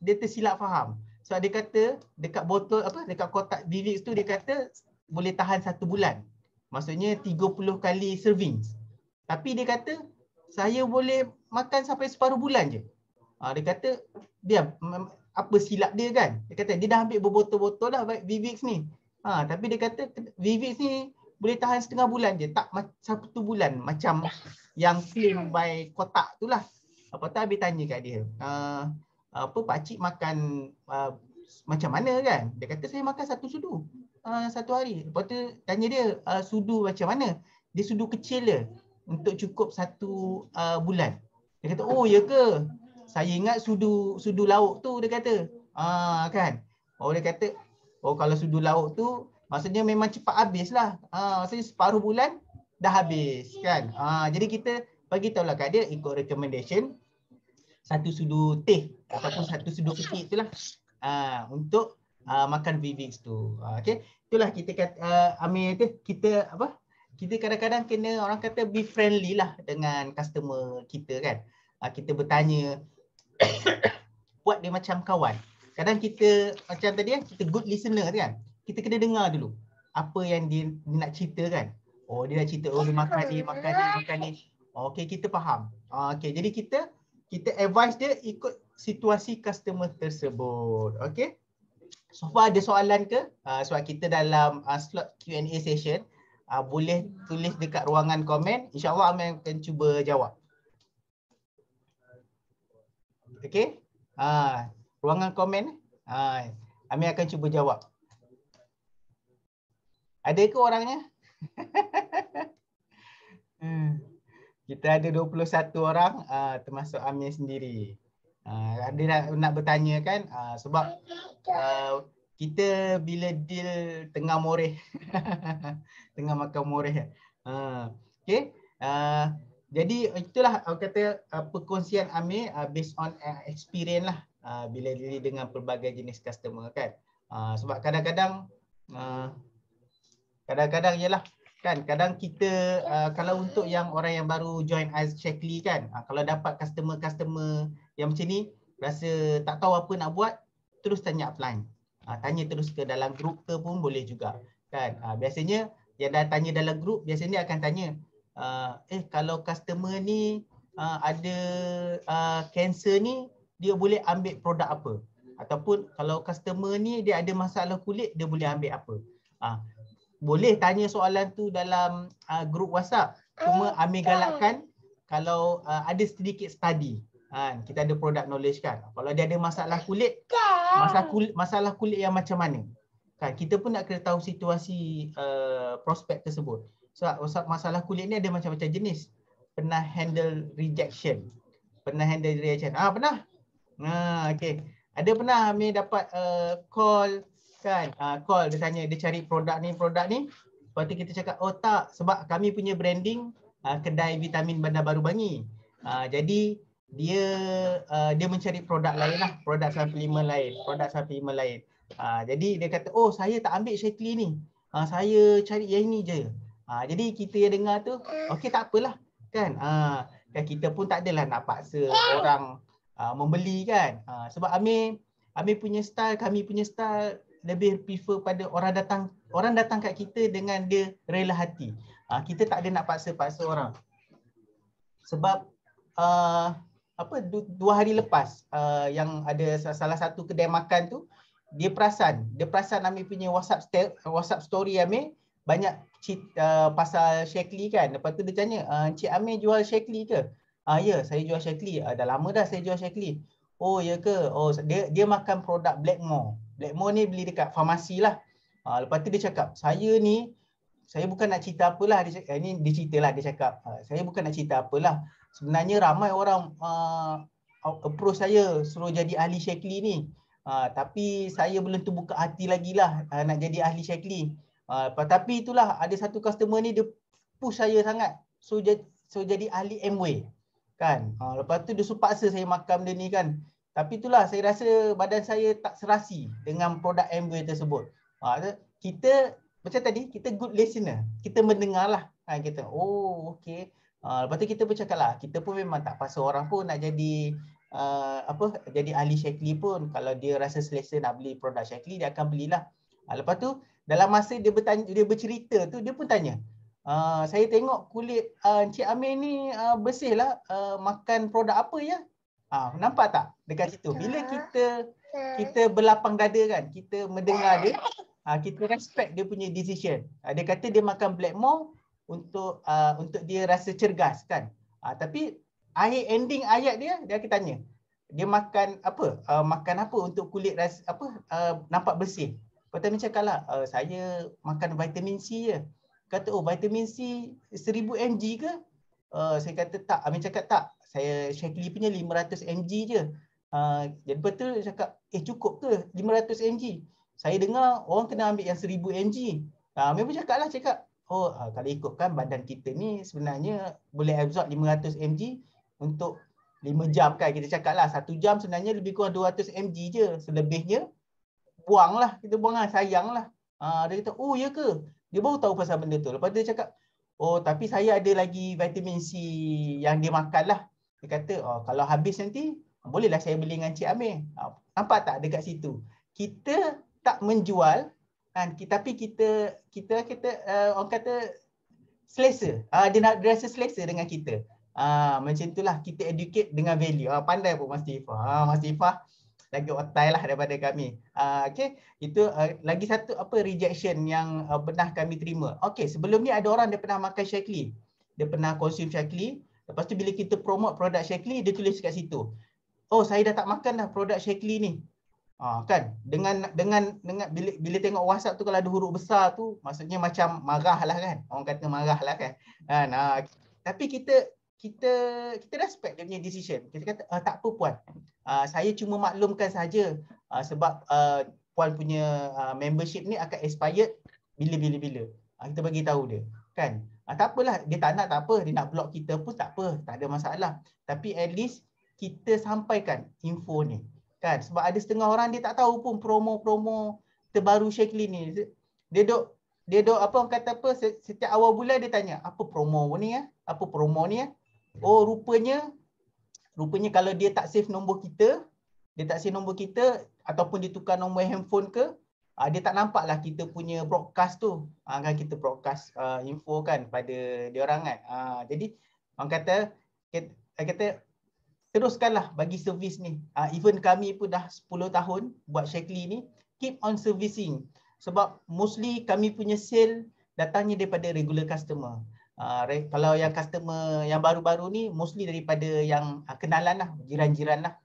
tersilap faham. Sebab dia kata dekat botol dekat kotak Vivix tu dia kata boleh tahan 1 bulan. Maksudnya 30 kali servings. Tapi dia kata saya boleh makan sampai separuh bulan je. Dia kata dia apa silap dia kan. Dia kata dia dah ambil berbotol-botol dah Vivix ni. Tapi dia kata Vivix ni boleh tahan setengah bulan je, tak 1 bulan macam yang claim by kotak tu lah. Lepas tu habis tanya kat dia, apa pakcik makan macam mana kan? Dia kata saya makan 1 sudu 1 hari. Lepas tu tanya dia, sudu macam mana? Dia sudu kecil je untuk cukup 1 bulan. Dia kata, oh ya ke? Saya ingat sudu lauk tu, dia kata. Kan? Oh dia kata, oh kalau sudu lauk tu maksudnya memang cepat habis lah. Maksudnya separuh bulan dah habis kan. Jadi kita bagi tahulah kat dia ikut recommendation 1 sudu teh ataupun 1 sudu kecil itulah untuk makan VVX tu. Okay. Itulah kita kata Amir tu, kita apa? Kita kadang-kadang kena orang kata be friendly lah dengan customer kita kan. Kita bertanya buat dia macam kawan. Kadang kita macam tadi kan, kita good listener kan. Kita kena dengar dulu apa yang dia nak cerita kan. Oh dia nak cerita, oh dia makan ni. Okay, kita faham. Okay, jadi kita advise dia ikut situasi customer tersebut. Okay. So far ada soalan ke? Sebab kita dalam slot Q&A session, boleh tulis dekat ruangan komen. InsyaAllah Amir akan cuba jawab. Okay. Ruangan komen. Amir akan cuba jawab. Ada ke orangnya? Kita ada 21 orang, termasuk Amir sendiri. Ada nak bertanya kan? Sebab kita bila deal tengah moreh, tengah makan moreh. Okay. Jadi itulah kata perkongsian Amir based on experience lah bila deal dengan pelbagai jenis customer kan. Sebab kadang-kadang ialah kan, kadang kita kalau untuk yang orang yang baru join as Shaklee kan, kalau dapat customer yang macam ni rasa tak tahu apa nak buat, terus tanya upline. Tanya terus ke dalam grup ke pun boleh juga kan. Biasanya yang dah tanya dalam grup biasanya akan tanya, kalau customer ni ada cancer ni, dia boleh ambil produk apa? Ataupun kalau customer ni dia ada masalah kulit, dia boleh ambil apa? Boleh tanya soalan tu dalam grup WhatsApp. Cuma Amir galakkan kalau ada sedikit study. Kita ada product knowledge kan. Kalau dia ada masalah kulit, masalah kulit yang macam mana? Kan kita pun nak kena tahu situasi prospek tersebut. Sebab masalah kulit ni ada macam-macam jenis. Pernah handle rejection. Pernah? Okay. Ada pernah Amir dapat call kan, call dia tanya, dia cari produk ni. Lepas tu kita cakap, oh tak, sebab kami punya branding kedai vitamin Bandar Baru Bangi. Jadi dia mencari produk lain lah, produk supplement lain. Jadi dia kata, oh saya tak ambil Shaklee ni, saya cari yang ni je. Jadi kita yang dengar tu, okey tak apalah kan. Dan kita pun tak adalah nak paksa orang membeli kan. Sebab Amir punya style, kami punya style lebih prefer pada orang datang kat kita dengan dia rela hati. Kita tak ada nak paksa-paksa orang. Sebab 2 hari lepas yang ada salah satu kedai makan tu, dia perasan Amir punya WhatsApp story Amir banyak pasal Shaklee kan. Lepas tu dia tanya, Encik Amir jual Shaklee ke? Ya, saya jual Shaklee. Dah lama dah saya jual Shaklee. Oh ya ke? Oh dia makan produk Blackmore ni beli dekat farmasi lah. Lepas tu dia cakap, saya bukan nak cerita apalah. Dia cakap, saya bukan nak cerita apalah. Sebenarnya ramai orang approach saya suruh jadi ahli Shaklee ni. Tapi saya belum terbuka hati lagi lah nak jadi ahli Shaklee. Tapi itulah ada satu customer ni dia push saya sangat. So jadi ahli Amway. Kan? Lepas tu dia suruh paksa saya makan benda ni kan. Tapi itulah saya rasa badan saya tak serasi dengan produk Amway tersebut. Kita macam tadi, kita good listener. Kita mendengar lah. Kita, oh okey. Lepas tu kita pun cakap lah, kita pun memang tak paksa orang pun nak jadi jadi ahli Shaklee pun. Kalau dia rasa selesa nak beli produk Shaklee, dia akan belilah. Lepas tu dalam masa dia bercerita tu, dia pun tanya, saya tengok kulit Encik Amir ni bersih lah, makan produk apa ya? Nampak tak dekat situ? Bila kita berlapang dada kan, kita mendengar dia, kita respect dia punya decision. Dia kata dia makan Blackmore untuk dia rasa cergas kan. Tapi ending ayat dia akan tanya, dia makan apa? Makan apa untuk kulit rasa nampak bersih. Lepas tu Amin cakap lah, saya makan vitamin C je. Kata, oh vitamin C 1000 mg ke? Saya kata tak. Amin cakap tak. Saya Shaklee punya 500 mg je. Jadi betul dia cakap, cukup ke 500 mg? Saya dengar orang kena ambil yang 1000 mg. Amin pun cakap lah, kalau ikutkan badan kita ni sebenarnya boleh absorb 500 mg untuk 5 jam kan. Kita cakap lah 1 jam sebenarnya lebih kurang 200 mg je. Selebihnya buang lah. Kita buang lah, sayang lah. Dia kata, oh ya ke? Dia baru tahu pasal benda tu. Lepas tu dia cakap, oh tapi saya ada lagi vitamin C yang dia makan lah. Dia kata, kalau habis nanti bolehlah saya beli dengan Cik Amir. Nampak tak dekat situ? Kita tak menjual kan, tapi kita orang kata selesa. Dia rasa selesa dengan kita. Macam itulah kita educate dengan value. Pandai pun Mas Tifah. Mas Tifah lagi otai lah daripada kami. Okay, itu lagi satu rejection yang pernah kami terima. Okay, sebelum ni ada orang dia pernah makan Shaklee. Dia pernah consume Shaklee. Lepas tu bila kita promote produk Shaklee, dia tulis kat situ, oh saya dah tak makan dah produk Shaklee ni. Kan, dengan bila tengok WhatsApp tu kalau ada huruf besar tu, maksudnya macam marah lah kan. Orang kata marah lah kan. Tapi kita respect dia punya decision. Kita kata tak apa puan. Saya cuma maklumkan saja sebab puan punya membership ni akan expired bila. Kita bagi tahu dia. Kan? Tak apalah, dia tak nak tak apa, dia nak block kita pun tak apa, tak ada masalah. Tapi at least kita sampaikan info ni. Kan? Sebab ada setengah orang dia tak tahu pun promo-promo terbaru Shaklee ni. Dia duk orang kata setiap awal bulan dia tanya, apa promo ni ya? Apa promo ni ya? Oh rupanya kalau dia tak save nombor kita, ataupun dia tukar nombor handphone ke, dia tak nampak lah kita punya broadcast tu. Kan kita broadcast info kan pada dia orang kan. Jadi orang kata teruskanlah bagi servis ni. Even kami pun dah 10 tahun buat Shaklee ni, keep on servicing. Sebab mostly kami punya sale datangnya daripada regular customer. Kalau yang customer yang baru-baru ni mostly daripada yang kenalan lah, jiran-jiran lah.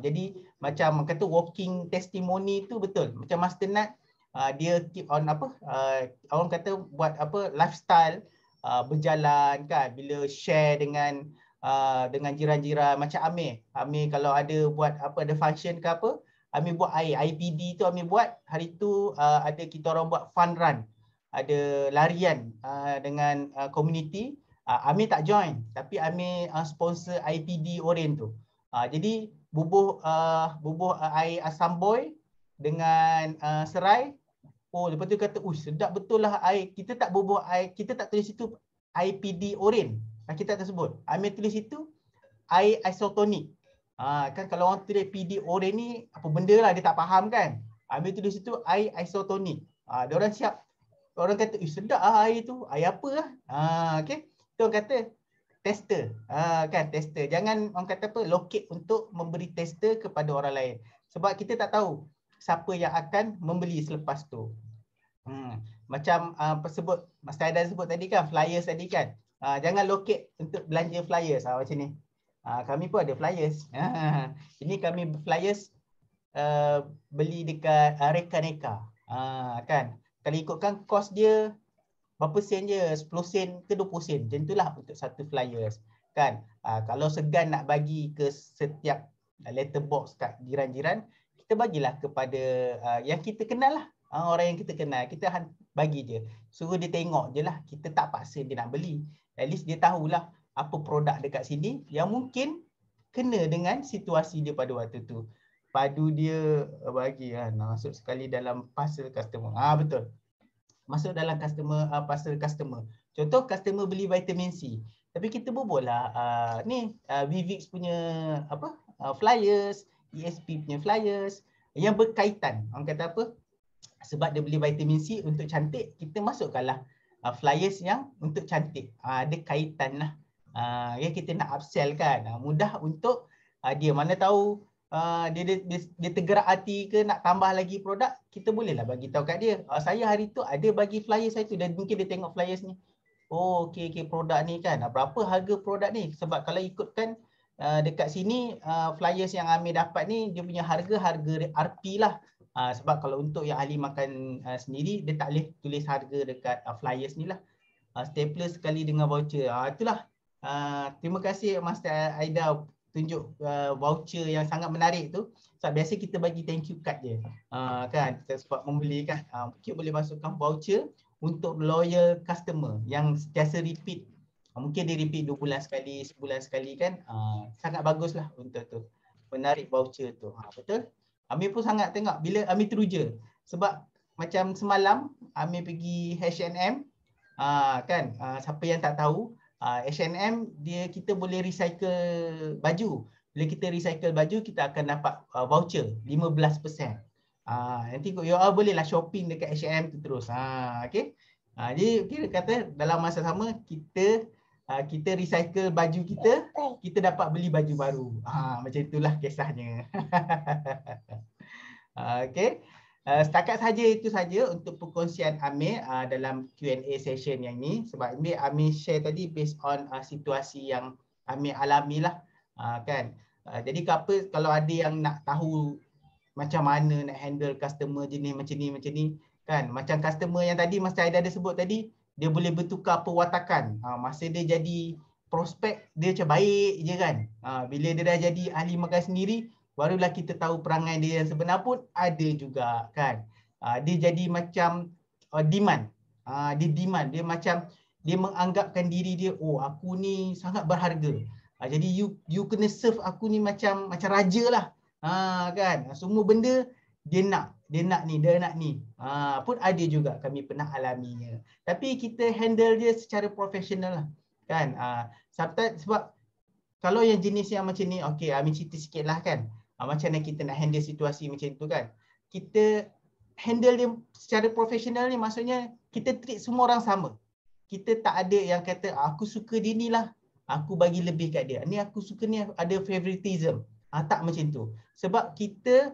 Jadi macam kata walking testimony tu betul. Macam Master Nat, dia keep on orang kata buat lifestyle, berjalan kan, bila share dengan jiran-jiran. Macam Amir kalau ada buat ada function ke apa, Amir buat IPD tu Amir buat. Hari tu ada kita orang buat fun run, ada larian dengan community. Amir tak join, tapi Amir sponsor IPD Oren tu. Jadi bubuh air asam boy dengan serai. Lepas tu kata, sedap betul lah air. Kita tak bubuh air, kita tak tulis situ IPD Oren. Kita tak sebut. Amir tulis itu air isotonic. Kan kalau orang tulis PD Oren ni apa benda lah, dia tak faham kan. Amir tulis itu air isotonic. Dia orang siap. Orang kata, sedap lah air tu. Air apa lah. Okay. Itu orang kata tester. Kan tester. Jangan orang kata locate untuk memberi tester kepada orang lain. Sebab kita tak tahu siapa yang akan membeli selepas tu. Macam sebut Mas Taidan sebut tadi kan, flyers tadi kan. Jangan locate untuk belanja flyers macam ni. Kami pun ada flyers. Ini kami flyers beli dekat Reka-Neka. Kan. Kalau ikutkan kos dia berapa sen je, 10 sen ke 20 sen. Macam itulah untuk satu flyers. Kan. Kalau segan nak bagi ke setiap letterbox kat jiran-jiran, kita bagilah kepada yang kita kenal lah. Orang yang kita kenal, kita bagi je. Suruh dia tengok je lah. Kita tak paksa dia nak beli. At least dia tahulah apa produk dekat sini yang mungkin kena dengan situasi dia pada waktu tu. Padu dia bagi masuk sekali dalam parcel customer. Betul. Masuk dalam parcel customer. Contoh customer beli vitamin C. Tapi kita berbual lah Vivix punya flyers, ESP punya flyers yang berkaitan. Orang kata apa? Sebab dia beli vitamin C untuk cantik, kita masukkanlah flyers yang untuk cantik. Ada kaitan lah. Yang kita nak upsell kan. Mudah untuk dia. Mana tahu dia tergerak hati ke nak tambah lagi produk, kita bolehlah bagi tahu kat dia. Saya hari tu ada bagi flyer saya tu dan mungkin dia tengok flyers ni. Oh, okey produk ni kan. Berapa harga produk ni? Sebab kalau ikutkan dekat sini flyers yang Amir dapat ni dia punya harga RP lah. Sebab kalau untuk yang ahli makan sendiri dia tak boleh tulis harga dekat flyers ni lah. Stapler sekali dengan voucher. Itulah. Terima kasih Master Aida tunjuk voucher yang sangat menarik tu. Sebab biasa kita bagi thank you card je. Kan sebab membeli kan. Mungkin boleh masukkan voucher untuk loyal customer yang sentiasa repeat. Mungkin dia repeat 2 bulan sekali, sebulan sekali kan. Sangat baguslah untuk tu. Menarik voucher tu. Betul? Amir pun sangat tengok bila Amir teruja. Sebab macam semalam Amir pergi H&M. Kan siapa yang tak tahu, H&M kita boleh recycle baju. Bila kita recycle baju kita akan dapat voucher 15%. Nanti you all bolehlah shopping dekat H&M tu terus. Okey. Jadi kira kata dalam masa sama kita recycle baju kita dapat beli baju baru. Macam itulah kisahnya. Okey. Setakat saja itu saja untuk perkongsian Amir dalam Q&A session yang ni. Sebab Amir share tadi based on situasi yang Amir alami lah. Kan. Jadi kalau ada yang nak tahu macam mana nak handle customer jenis macam ni kan. Macam customer yang tadi Master Aida ada sebut tadi, dia boleh bertukar perwatakan. Masa dia jadi prospek dia macam baik je kan. Bila dia dah jadi ahli makan sendiri, barulah kita tahu perangai dia yang sebenar pun ada juga kan. Dia jadi macam demand. Dia demand. Dia macam dia menganggapkan diri dia, oh aku ni sangat berharga. Jadi you kena serve aku ni macam raja lah. Kan. Semua benda dia nak ni. Pun ada juga kami pernah alaminya. Tapi kita handle dia secara profesional lah. Kan. Sebab kalau yang jenis yang macam ni, okey, Amin cerita sikit lah kan. Macam mana kita nak handle situasi macam tu kan. Kita handle dia secara profesional ni maksudnya kita treat semua orang sama. Kita tak ada yang kata aku suka dia ni lah, aku bagi lebih kat dia. Ni aku suka ni ada favoritism. Tak macam tu. Sebab kita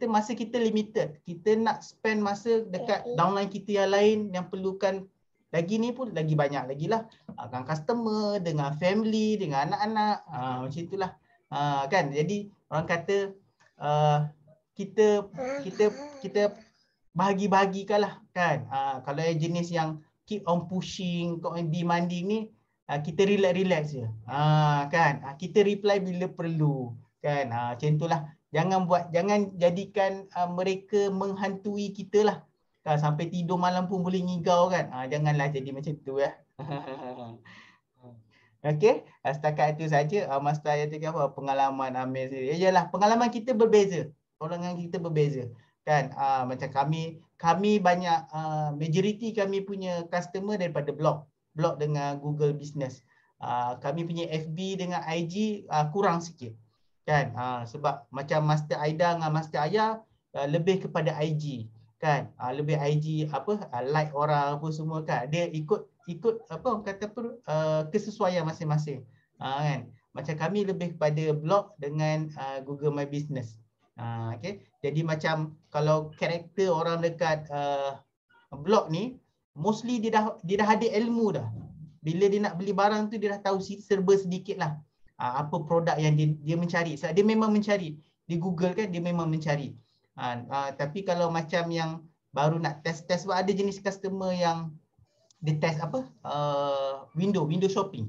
masa kita limited. Kita nak spend masa dekat downline kita yang lain yang perlukan lagi ni pun lagi banyak lagi lah. Dengan customer, dengan family, dengan anak-anak. Macam itulah. Kan. Jadi orang kata kita bahagi-bahagikan lah kan. Kalau yang jenis yang keep on pushing, keep on demanding ni, kita relax je. Kan. Kita reply bila perlu kan. Macam itulah. Jangan jadikan mereka menghantui kita lah. Kan, sampai tidur malam pun boleh ngigau kan. Janganlah jadi macam tu ya. Okey, setakat itu saja Master Ayat apa pengalaman Amir sendiri. Yalah, pengalaman kita berbeza. Orang kita berbeza. Kan macam kami banyak majoriti kami punya customer daripada blog dengan Google Business. Kami punya FB dengan IG kurang sikit. Kan sebab macam Master Aida dengan Master Ayah lebih kepada IG. Kan lebih IG like orang apa semua kan. Dia ikut apa orang kata kesesuaian masing-masing. Kan macam kami lebih kepada blog dengan Google My Business. Okay. Jadi macam kalau karakter orang dekat blog ni mostly dia dah ada ilmu dah. Bila dia nak beli barang tu dia dah tahu serba sedikit lah apa produk yang dia mencari. Sebab dia memang mencari di Google kan, dia memang mencari. Tapi kalau macam yang baru nak test sebab ada jenis customer yang dia test window shopping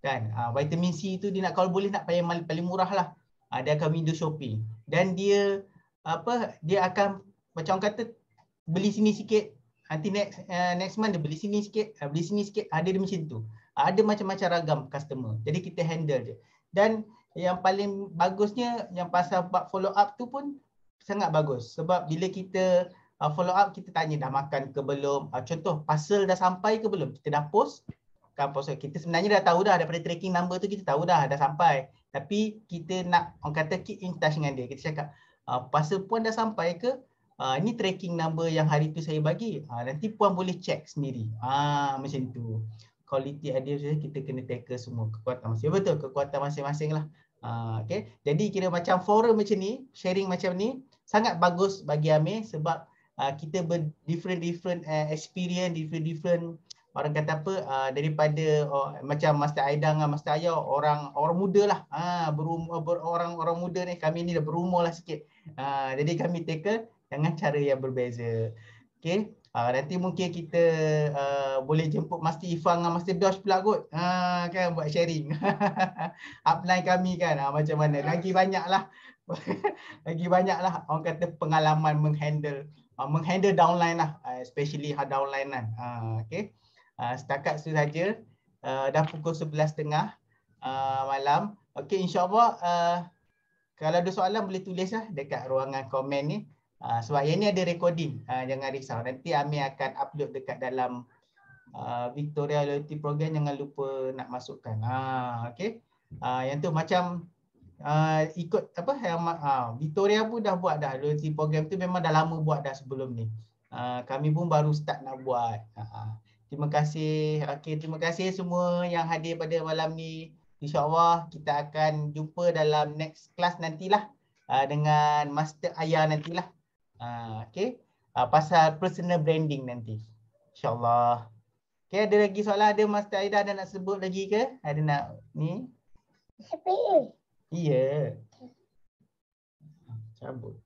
kan. Vitamin C tu dia nak kalau boleh nak paling murah lah. Dia akan window shopping dan dia akan macam orang kata beli sini sikit, nanti next month dia beli sini sikit. Ada dia macam tu. Ada macam-macam ragam customer. Jadi kita handle dia. Dan yang paling bagusnya yang pasal follow up tu pun sangat bagus. Sebab bila kita follow up, kita tanya dah makan ke belum. Contoh parcel dah sampai ke belum. Kita dah post kan, kita sebenarnya dah tahu dah daripada tracking number tu kita tahu dah sampai. Tapi kita nak orang kata keep in touch dengan dia. Kita cakap parcel puan dah sampai ke? Ni tracking number yang hari tu saya bagi. Nanti puan boleh check sendiri. Macam tu. Quality ada kita kena tackle semua kekuatan masing-masing. Betul, kekuatan masing-masing lah. Okay. Jadi kira macam forum macam ni, sharing macam ni sangat bagus bagi Amir sebab kita different experience, different orang kata apa daripada macam Master Aida dengan Master Ayah orang muda lah, orang muda ni, kami ni dah berumur lah sikit. Jadi kami tackle dengan cara yang berbeza. Okay. Nanti mungkin kita boleh jemput Master Ifang dengan Master Dosh pula kot, kan, buat sharing. Upline kami kan, macam mana. Lagi banyak lah orang kata pengalaman menghandle downline lah, especially downline kan. Okay. Setakat itu saja. Dah pukul 11.30 malam. Okay, insyaAllah kalau ada soalan boleh tulis lah dekat ruangan komen ni. Sebab yang ni ada recording, jangan risau. Nanti Amir akan upload dekat dalam Victoria Loyalty Program, jangan lupa nak masukkan. Okay. Yang tu macam ikut apa yang Victoria pun dah buat dah loyalty program tu, memang dah lama buat dah sebelum ni. Kami pun baru start nak buat. Terima kasih. Okey, terima kasih semua yang hadir pada malam ni. InsyaAllah kita akan jumpa dalam next class nantilah dengan Master Ayah nantilah. Okey. Pasal personal branding nanti. InsyaAllah. Okey, ada lagi soalan? Ada Master Aida ada nak sebut lagi ke? Ada nak ni? Iya. Cabut.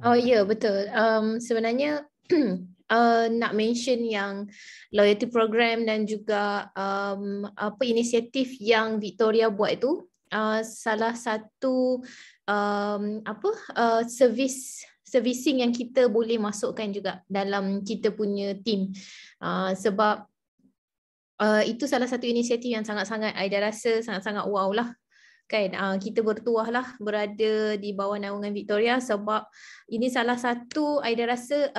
Oh ya, betul. Sebenarnya nak mention yang loyalty program dan juga apa inisiatif yang Victoria buat itu, salah satu servicing yang kita boleh masukkan juga dalam kita punya team. Sebab itu salah satu inisiatif yang sangat-sangat Aida rasa sangat-sangat wow lah. Kan, kita bertuah lah berada di bawah naungan Victoria sebab ini salah satu Aida rasa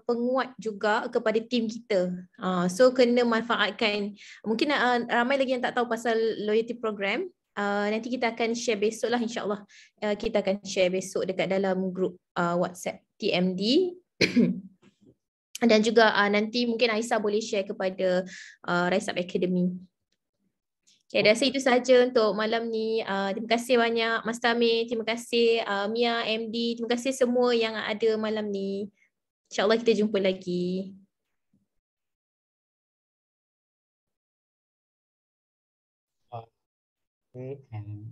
penguat juga kepada tim kita. So kena manfaatkan. Mungkin ramai lagi yang tak tahu pasal loyalty program. Nanti kita akan share besok lah, insyaAllah. Kita akan share besok dekat dalam grup WhatsApp TMD. Dan juga nanti mungkin Aisyah boleh share kepada Rise Up Academy. Okay, rasa itu saja untuk malam ni. Terima kasih banyak Mas Tamir, terima kasih Mia, MD, terima kasih semua yang ada malam ni. InsyaAllah kita jumpa lagi. Okay.